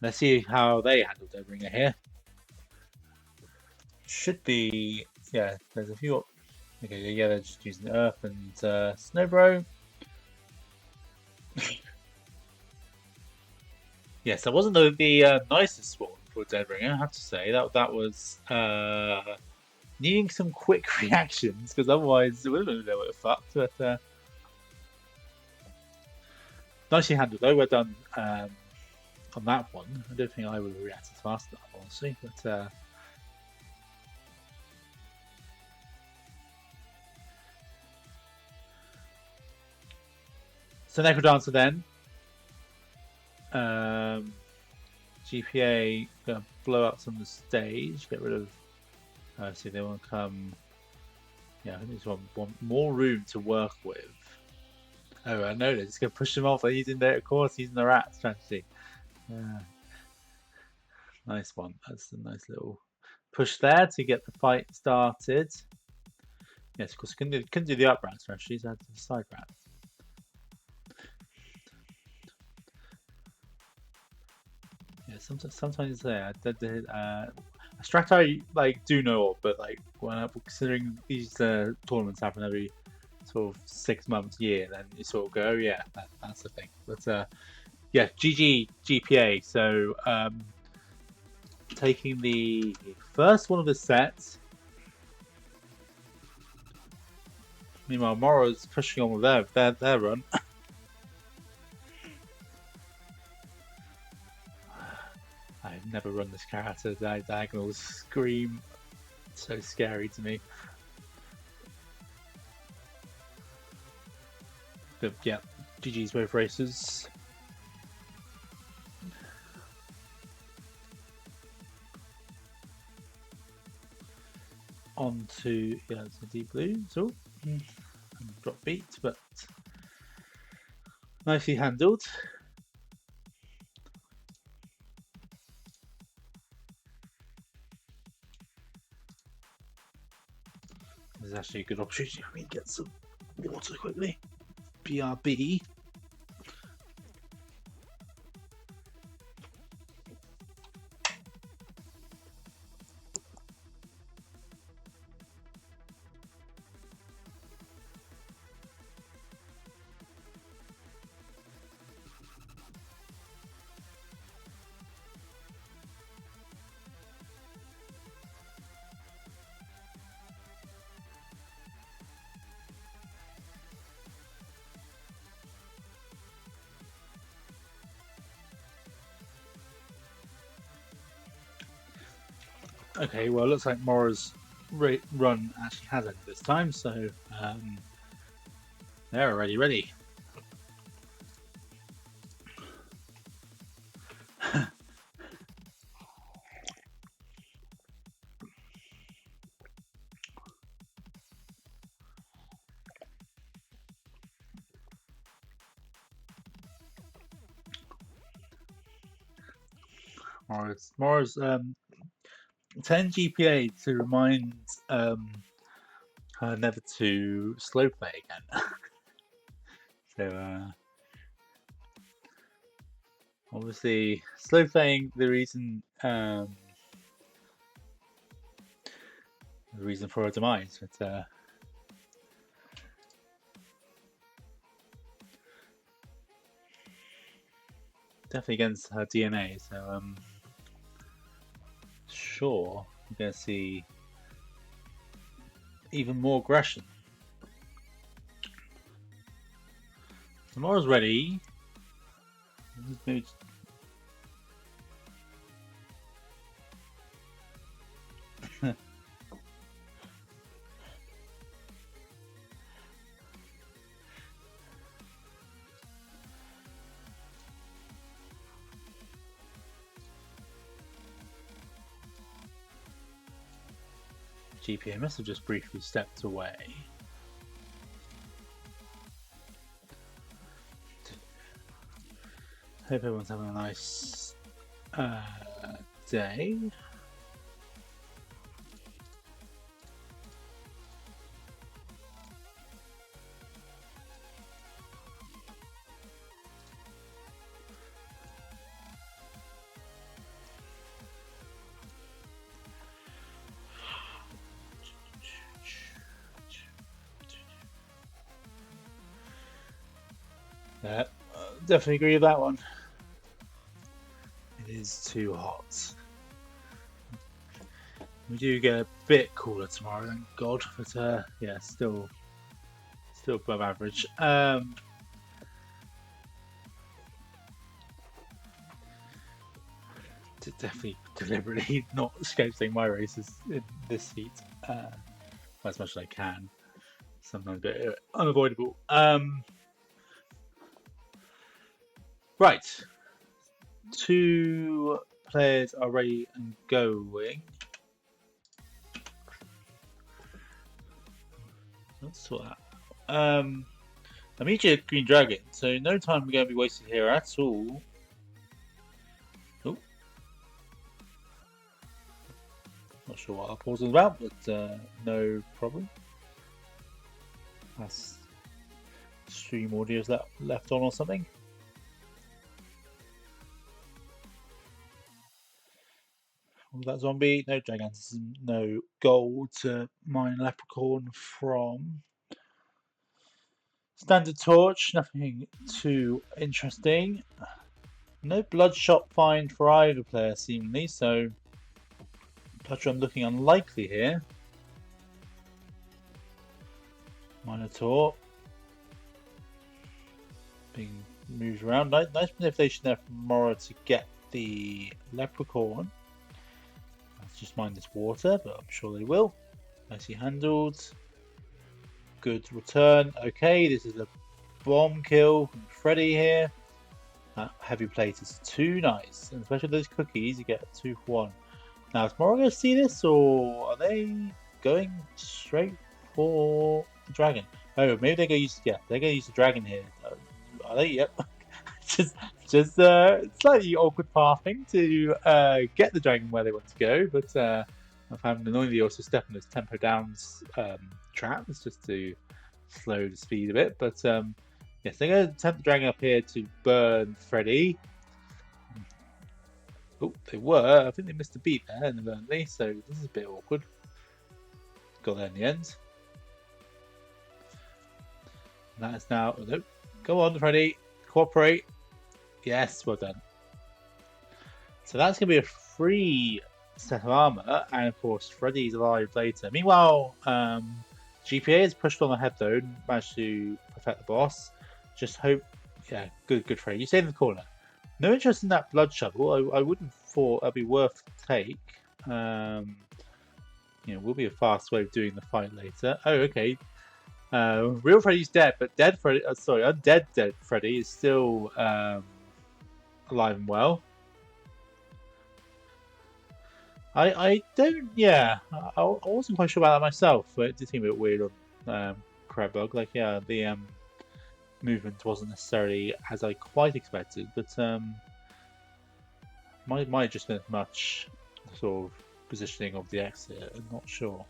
Let's see how they handled their ringer here. Should be, yeah, there's a few. Okay, yeah, they're just using Earth and Snowbro. Yes, that wasn't the nicest spawn for Deadringer, I have to say. That was needing some quick reactions, because otherwise we wouldn't know what it fucked. But nicely handled though. We're done on that one. I don't think I would have reacted fast enough, honestly. But so Necrodancer then. GPA gonna blow up some of the stage, get rid of So they want to come. Yeah, I think they just want more room to work with. Oh, I know they're just going to push them off. They're using their, of course, using the rat strategy. Yeah. Nice one. That's a nice little push there to get the fight started. Yes, of course, couldn't do the up rat strategy, so I had to do the side rat. Yeah, sometimes a strat I like do know of, but like when I'm considering these tournaments happen every sort of 6 months, year, then you sort of go, oh yeah, that's the thing. But yeah, GG GPA. So taking the first one of the sets. Meanwhile, Morrow's pushing on with their run. I've never run this character. Diagonals scream so scary to me. But yeah, GG's both races. On to the deep blue. So drop beat, but nicely handled. This is actually a good opportunity for me to get some water quickly. BRB. Okay, well, it looks like Mora's run actually has ended this time, so they're already ready. Mora's 10 GPA to remind her never to slow play again. So obviously slow playing the reason for her demise, but definitely against her DNA. So sure, we're gonna see even more aggression. Tomorrow's ready. Maybe GPA must have just briefly stepped away. Hope everyone's having a nice day. Yeah, definitely agree with that one. It is too hot. We do get a bit cooler tomorrow, thank God, but yeah, still above average. Definitely deliberately not scheduling my races in this heat as much as I can. Sometimes a bit unavoidable. Right, 2 players are ready and going. let's sort that. Immediate green dragon, so no time we're going to be wasted here at all. Oh, not sure what our pause is about, but no problem. That's stream audio's left on or something. That zombie, no gigantism, no gold to mine leprechaun from. Standard torch, nothing too interesting. No bloodshot find for either player seemingly, so bloodshot looking unlikely here. Minotaur being moved around. Nice manipulation there from Morra to get the leprechaun. Let's just mine this water, but I'm sure they will. Nicely handled. Good return. Okay, this is a bomb kill from Freddy here. Heavy plate is too nice, and especially those cookies, you get 2 for 1. Now, is Morra going to see this, or are they going straight for the dragon? Oh, maybe they're going to use, yeah, they're going to use the dragon here. Are they? Yep. just slightly awkward pathing to get the dragon where they want to go, but I found annoyingly also step on this tempo downs traps just to slow the speed a bit. But yes, they're going to tempt the dragon up here to burn Freddy. Oh, they were. I think they missed a beat there inadvertently, so this is a bit awkward. Got there in the end. And that is now. Oh, no. Go on, Freddy. Cooperate. Yes, well done. So that's going to be a free set of armor, and of course, Freddy's alive later. Meanwhile, GPA is pushed on ahead though, managed to perfect the boss. Just hope, yeah, good Freddy. You stay in the corner. No interest in that blood shovel. I wouldn't have thought that'd be worth the take. You know, will be a fast way of doing the fight later. Oh, okay. Real Freddy's dead, but dead Freddy. Sorry, undead dead Freddy is still alive and well. I don't. Yeah, I wasn't quite sure about that myself. But it did seem a bit weird on Crabbug. Like, yeah, the movement wasn't necessarily as I quite expected, but might have just been as much sort of positioning of the exit. I'm not sure.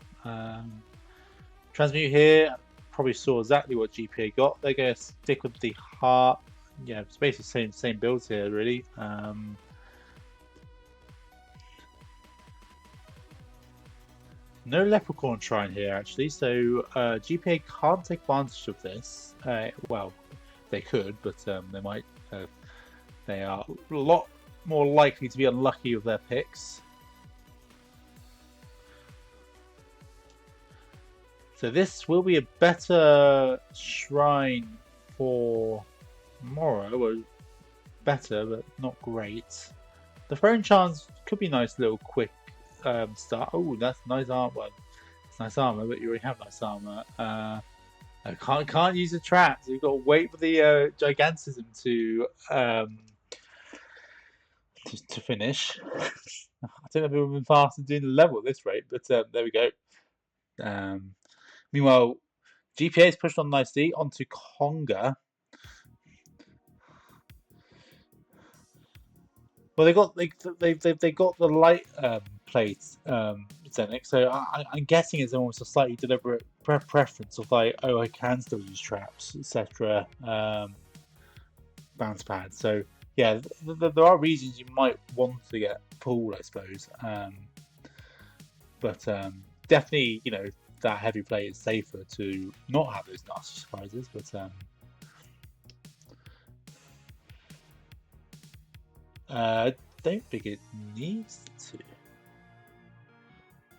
Transmute here. Probably saw exactly what GPA got. They're going to stick with the heart. Yeah, it's basically same builds here, really. No leprechaun shrine here, actually, so GPA can't take advantage of this. Well, they could, but they might. They are a lot more likely to be unlucky with their picks. So this will be a better shrine for Morra. Well, better, but not great. The throne chance could be a nice little quick start. Oh, that's nice armor. Well, it's nice armor, but you already have nice armor. I can't use the traps. You've got to wait for the gigantism to finish. I don't know if it would have been faster doing the level at this rate, but there we go. Meanwhile, GPA is pushed on nicely onto Conga. Well, they got the light plates, Zenix. So I'm guessing it's almost a slightly deliberate preference of like, oh, I can still use traps, etc. Bounce pads. So yeah, there are reasons you might want to get pulled, I suppose. But definitely, you know, that heavy plate is safer to not have those nasty surprises. But don't think it needs to.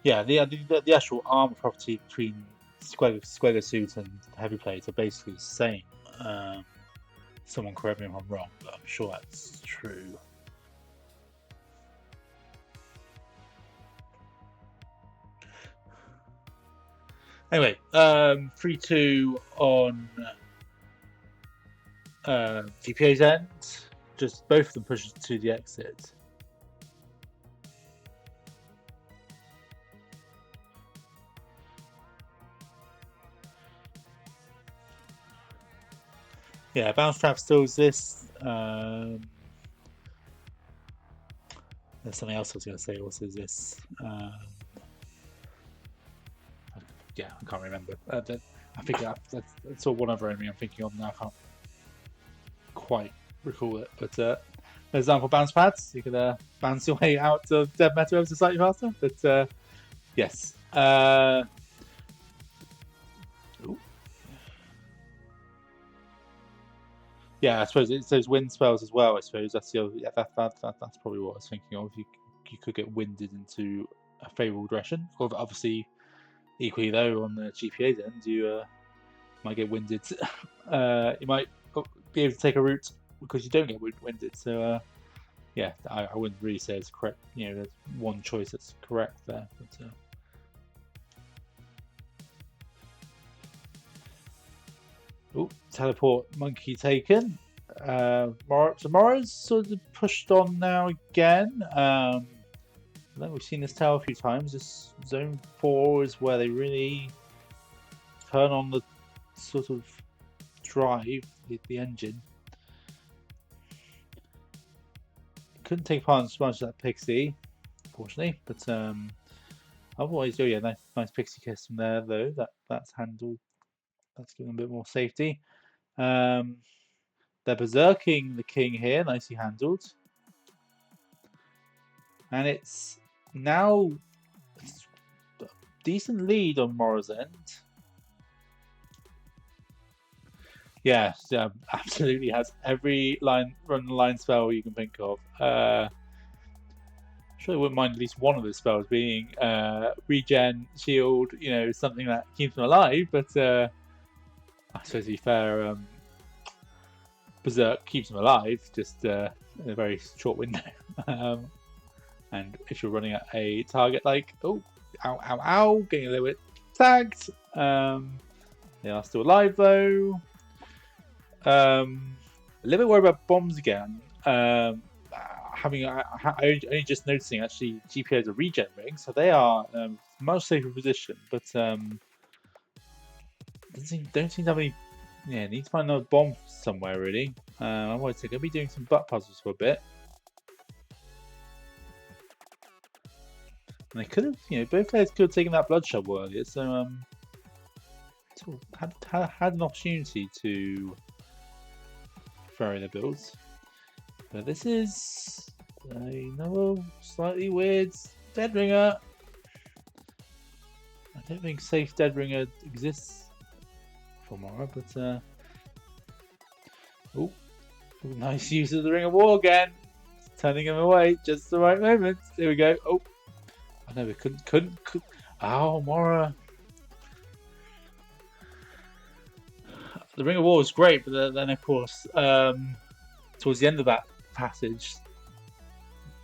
Yeah, the actual armor property between Squegger suit and heavy plate are basically the same. Someone correct me if I'm wrong, but I'm sure that's true. Anyway, 3-2 on GPA's end. Just both of them pushes to the exit. Yeah, bounce trap still exists. There's something else I was going to say. What is this? Yeah, I can't remember. I think that's all one other enemy I'm thinking of now. I can't quite recall it. But for example, bounce pads. You can bounce your way out of dead metal ever so slightly faster. But yes. Yeah, I suppose it's those wind spells as well. I suppose that's the other. Yeah, that's probably what I was thinking of. You could get winded into a favourable direction. Obviously, equally though, on the GPA's end, you might get winded. You might be able to take a route because you don't get winded. So yeah, I wouldn't really say it's correct. You know, there's one choice that's correct there. But, teleport monkey taken. Tomorrow's sort of pushed on now again. We've seen this tower a few times. This zone 4 is where they really turn on the sort of drive, the engine. Couldn't take part in as much of that pixie, unfortunately, but otherwise, oh yeah, nice pixie kiss from there though. That's handled. That's given a bit more safety. They're berserking the king here, nicely handled. And it's now a decent lead on Morra's end. Yeah, absolutely has every run line spell you can think of. Sure, I wouldn't mind at least one of the spells being regen, shield, you know, something that keeps them alive. But I suppose to be fair, Berserk keeps them alive, just in a very short window. And if you're running at a target like, oh, ow, ow, ow, getting a little bit tagged. They are still alive though. A little bit worried about bombs again. Only just noticing actually GPA is a regen ring, so they are much safer position. But don't seem to have any. Yeah, need to find another bomb somewhere really. Otherwise they're going to be doing some butt puzzles for a bit. And they could have, you know, both players could have taken that blood shovel earlier, so had an opportunity to throw in their builds. But this is another slightly weird dead ringer. I don't think safe dead ringer exists for Morra, but nice use of the Ring of War again. Turning him away just the right moment. There we go. Oh, I know we couldn't. Oh, Morra. The Ring of War was great, but then of course, towards the end of that passage,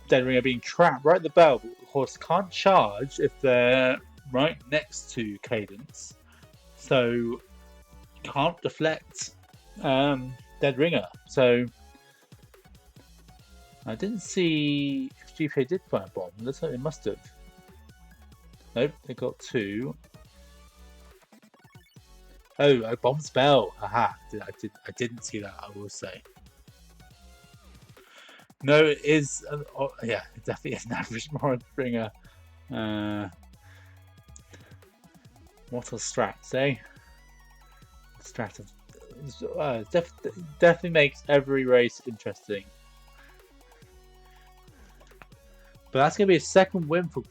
Dead Ringer being trapped right at the bell, but of course can't charge if they're right next to Cadence, so can't deflect Dead Ringer. So I didn't see if GPA did find a bomb. Looks like they must have. Nope, they got 2. Oh, bomb spell. Aha! I didn't see that. I will say. No, it is. Yeah, it definitely is an average Morra Ringer. What a strat, eh? Strat definitely makes every race interesting. But that's going to be a second win for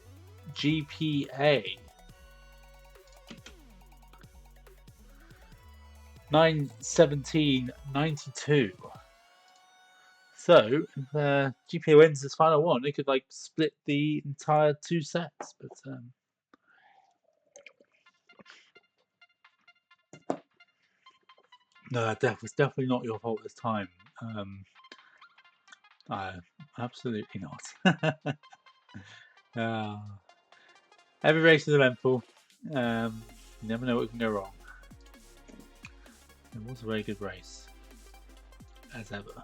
GPA. 9-17-92. So if GPA wins this final one, it could like split the entire 2 sets. But no, that was definitely not your fault this time. Absolutely not. Every race is eventful. You never know what can go wrong. It was a very good race, as ever.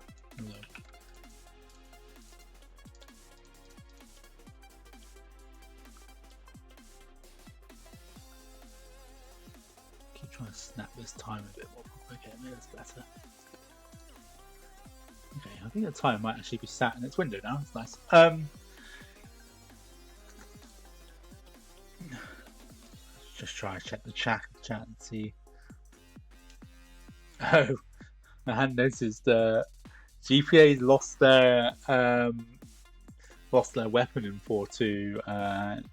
Keep trying to snap this time a bit more. Okay, maybe that's better. think the time might actually be sat in its window now. It's nice. Just try and check the chat and see. Oh, I hadn't noticed. GPA's lost their weapon in 4-2,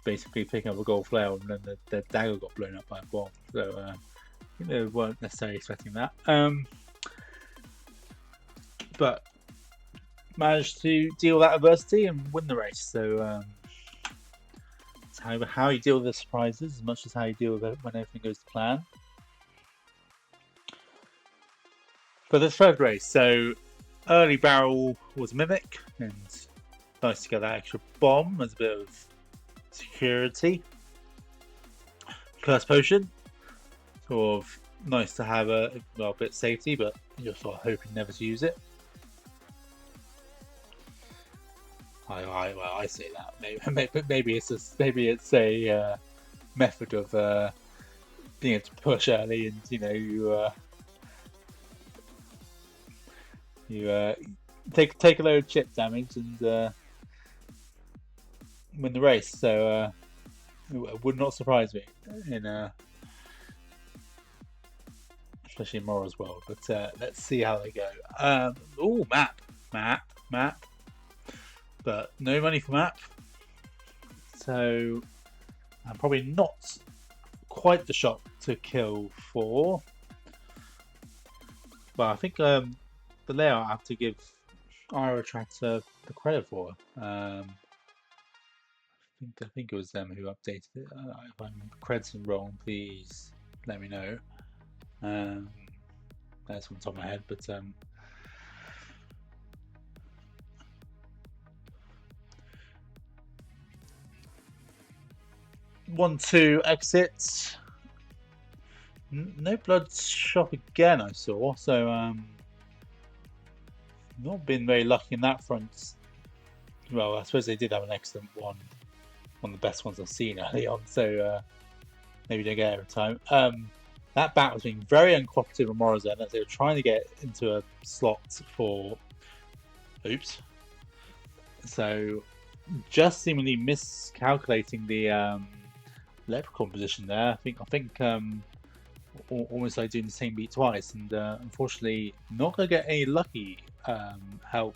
basically picking up a gold flare, and then the dagger got blown up by a bomb. So they weren't necessarily expecting that. But managed to deal with that adversity and win the race. So it's how you deal with the surprises as much as how you deal with it when everything goes to plan. For the third race, so early barrel was Mimic, and nice to get that extra bomb as a bit of security. Curse Potion, sort of nice to have a bit of safety, but you're sort of hoping never to use it. I say that. Maybe it's a method of being able to push early, and you take a load of chip damage and win the race. So it would not surprise me especially in Morra's world. But let's see how they go. Oh, map. But no money for map. So I'm probably not quite the shot to kill for. But I think the layout I have to give Ira Tractor the credit for. I think it was them who updated it. If I'm crediting wrong, please let me know. That's on the top of my head, but 1-2 exits. No blood shop again, I saw. So not been very lucky in that front. Well, I suppose they did have an excellent one of the best ones I've seen early on. So maybe don't get it every time. That bat was being very uncooperative on Morra's end as they were trying to get into a slot for. Oops. So just seemingly miscalculating the leprechaun position there. I think almost like doing the same beat twice, and unfortunately not going to get any lucky help.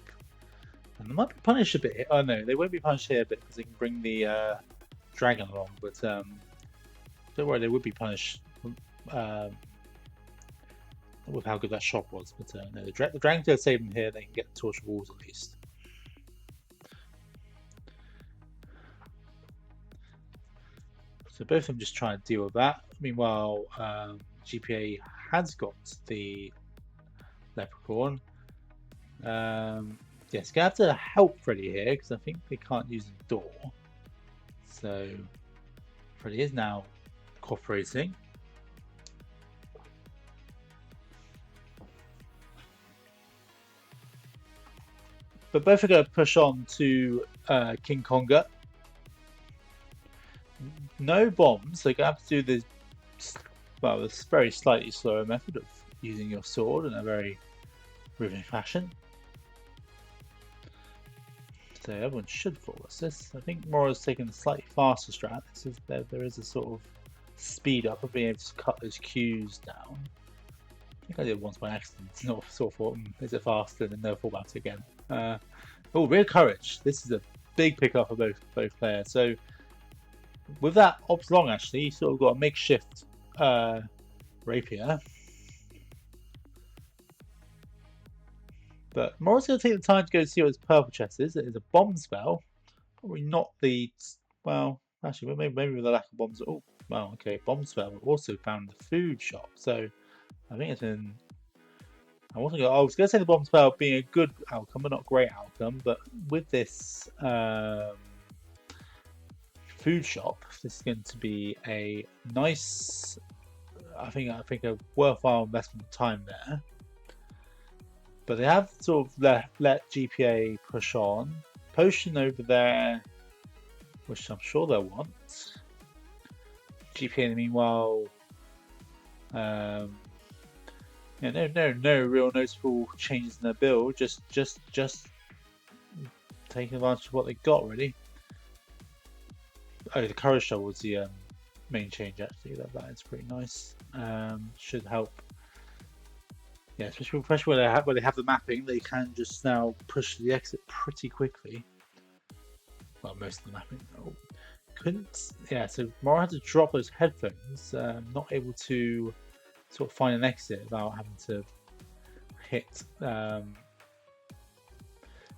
And they might be punished a bit here. Oh no, they won't be punished here a bit because they can bring the dragon along, but don't worry, they would be punished with how good that shot was. But no, the dragon does save them here. They can get the torch walls at least. So both of them just try and deal with that. Meanwhile, GPA has got the leprechaun. Yes, gonna have to help Freddy here because I think they can't use the door. So Freddy is now cooperating. But both are going to push on to King Konga. No bombs, so you're going to have to do this very slightly slower method of using your sword in a very rhythmic fashion. So everyone should follow this. I think Morra's taking a slightly faster strat. There is a sort of speed up of being able to cut those queues down. I think I did once by accident. Not sort of thought, is it faster? And then never thought about it again. Oh, real courage. This is a big pickup for both players. So with that ops long, actually, you sort of got a makeshift rapier. But Morra's going to take the time to go see what his purple chest is. It is a bomb spell. Probably not the... Well, actually, maybe with the lack of bombs... Oh, well, okay, bomb spell. But also found the food shop. So I think it's been... I was going to say the bomb spell being a good outcome, but not a great outcome. But with this food shop, this is going to be a nice... I think a worthwhile investment of time there. But they have sort of let GPA push on. Potion over there, which I'm sure they'll want. GPA, meanwhile, Yeah, no real noticeable changes in their build. Just taking advantage of what they got, really. Oh, the courage shell was the main change actually. That is pretty nice. Should help. Yeah, especially where they have the mapping, they can just now push the exit pretty quickly. Well, most of the mapping. Oh, couldn't. Yeah, so Mora had to drop those headphones. Not able to sort of find an exit without having to hit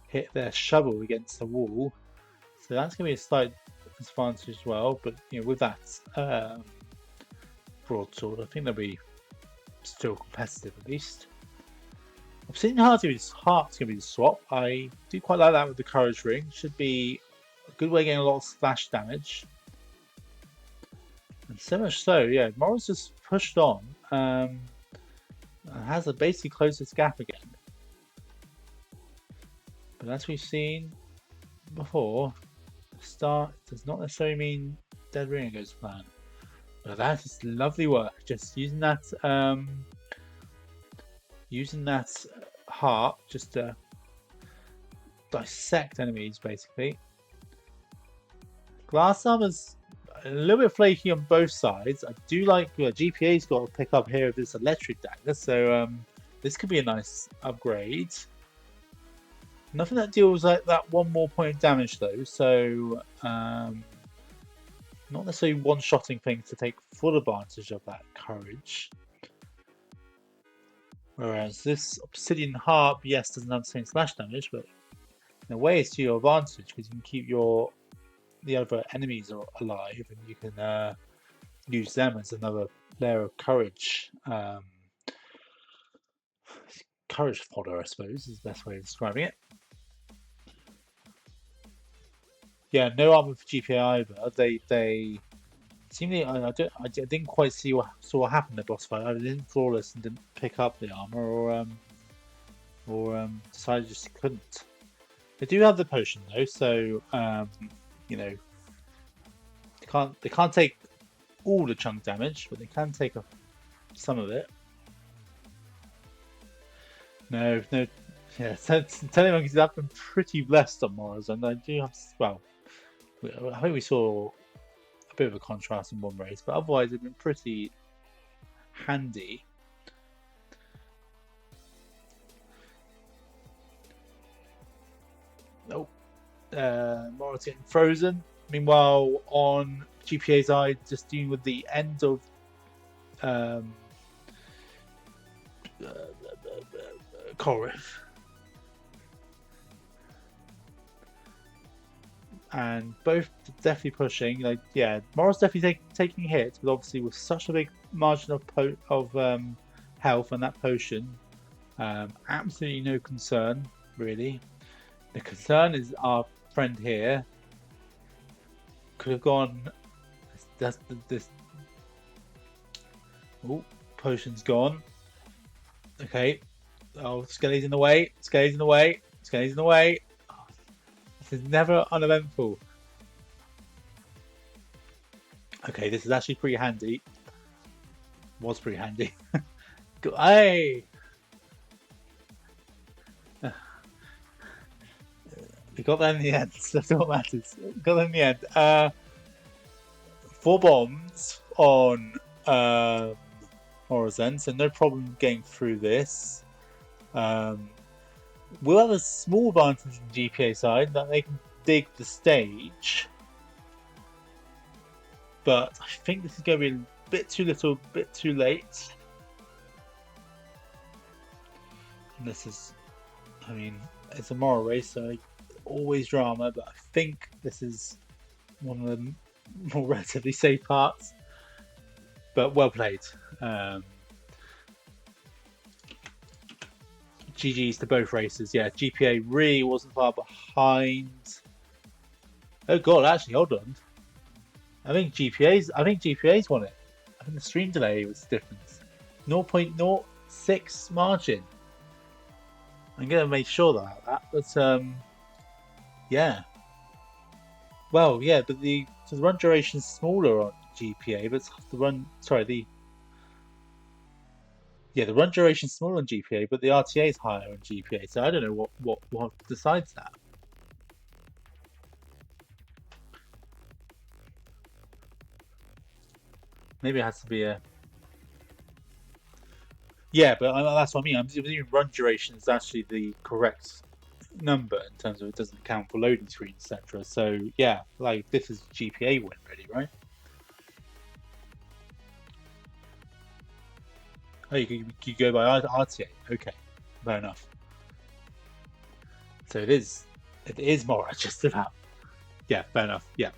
hit their shovel against the wall. So that's going to be a slight disadvantage as well. But with that broadsword, I think they'll be still competitive at least. Obsidian Heart's going to be the swap. I do quite like that with the Courage Ring. Should be a good way of getting a lot of splash damage. And so much so, yeah, Morris just pushed on. And has to basically close this gap again. But as we've seen before, start does not necessarily mean Dead Ring goes to plan. But that is lovely work. Just using that heart just to dissect enemies basically. Glass armor's a little bit flaky on both sides. I do like GPA's got to pick up here with this electric dagger, so this could be a nice upgrade. Nothing that deals like that one more point of damage though, so not necessarily one-shotting things to take full advantage of that courage. Whereas this Obsidian Harp, yes, doesn't have the same slash damage, but in a way it's to your advantage because you can keep the other enemies alive and you can use them as another layer of courage. Courage fodder, I suppose, is the best way of describing it. Yeah, no armor for GPA either. They seemingly I didn't quite see what happened in the boss fight. I didn't flawless and didn't pick up the armor, or decided just couldn't. They do have the potion though, so they can't take all the chunk damage, but they can take some of it. No, yeah. Telling monkeys, I've been pretty blessed on Morals, and I do have. Well, I think we saw a bit of a contrast in one race, but otherwise they've been pretty handy. Oh, Moral's getting frozen. Meanwhile, on GPA's side, just dealing with the end of Corif. And both definitely pushing. Like, yeah, Morris definitely taking hits, but obviously with such a big margin of health and that potion, absolutely no concern really. The concern is our friend here could have gone. This. Oh, potion's gone. Okay. Oh, Skelly's in the way. Skelly's in the way. Skelly's in the way. This is never uneventful. Okay, this is actually pretty handy. Was pretty handy. Hey! We got that in the end. That's what matters. We got that in the end. 4 bombs on Horizon, so no problem getting through this. We'll have a small advantage on the GPA side that they can dig the stage. But I think this is going to be a bit too little, bit too late. And this is, I mean, it's a moral race, so always drama, but I think this is one of the more relatively safe parts. But well played. GG's to both races. Yeah, GPA really wasn't far behind. Oh god, actually, hold on. I think GPA's won it. I think the stream delay was the difference. 0.06 margin. I'm gonna make sure that. But yeah. Well, yeah, but the run duration is smaller on GPA, but the Yeah, the run duration is smaller on GPA, but the RTA is higher on GPA. So I don't know what decides that. Maybe it has to be a. Yeah, but that's what I mean. I'm assuming run duration is actually the correct number in terms of it doesn't account for loading screens, etc. So yeah, like this is GPA win, really, right? Oh, you go by RTA. Okay, fair enough. So it is more just about. Yeah, fair enough. Yeah.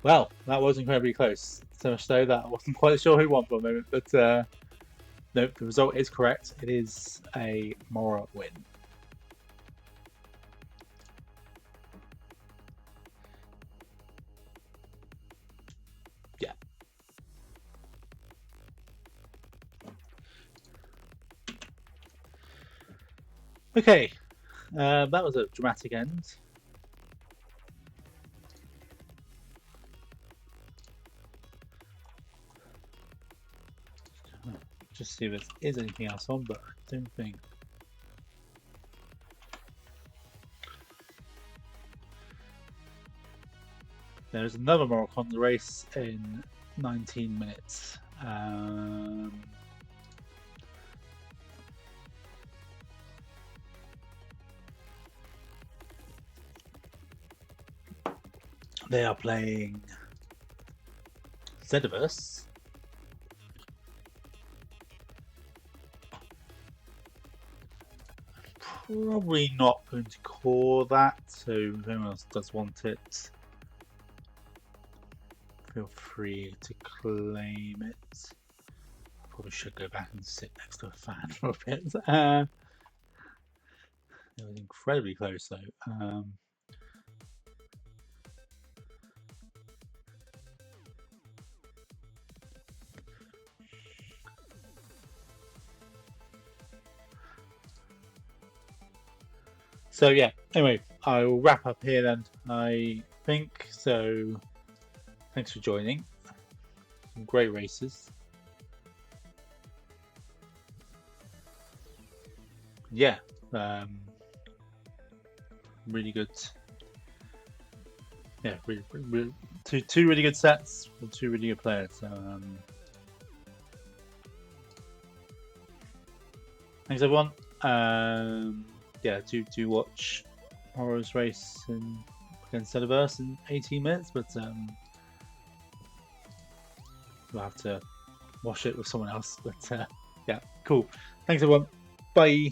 Well, that was incredibly close. So much so that I wasn't quite sure who won for a moment, but no, the result is correct. It is a Mora win. Yeah. Okay, that was a dramatic end. Just see if there is anything else on, but I don't think. There's another Morraconda race in 19 minutes. They are playing Zediverse. Probably not going to call that, so if anyone else does want it, feel free to claim it. Probably should go back and sit next to a fan for a bit. It was incredibly close though. So yeah, anyway, I will wrap up here then, I think. So thanks for joining. Some great races. Yeah, really good. Yeah, really, two really good sets from two really good players. So, thanks everyone. Yeah, do watch Morrow's race against Cediverse in 18 minutes, but we'll have to watch it with someone else. But yeah, cool. Thanks everyone. Bye.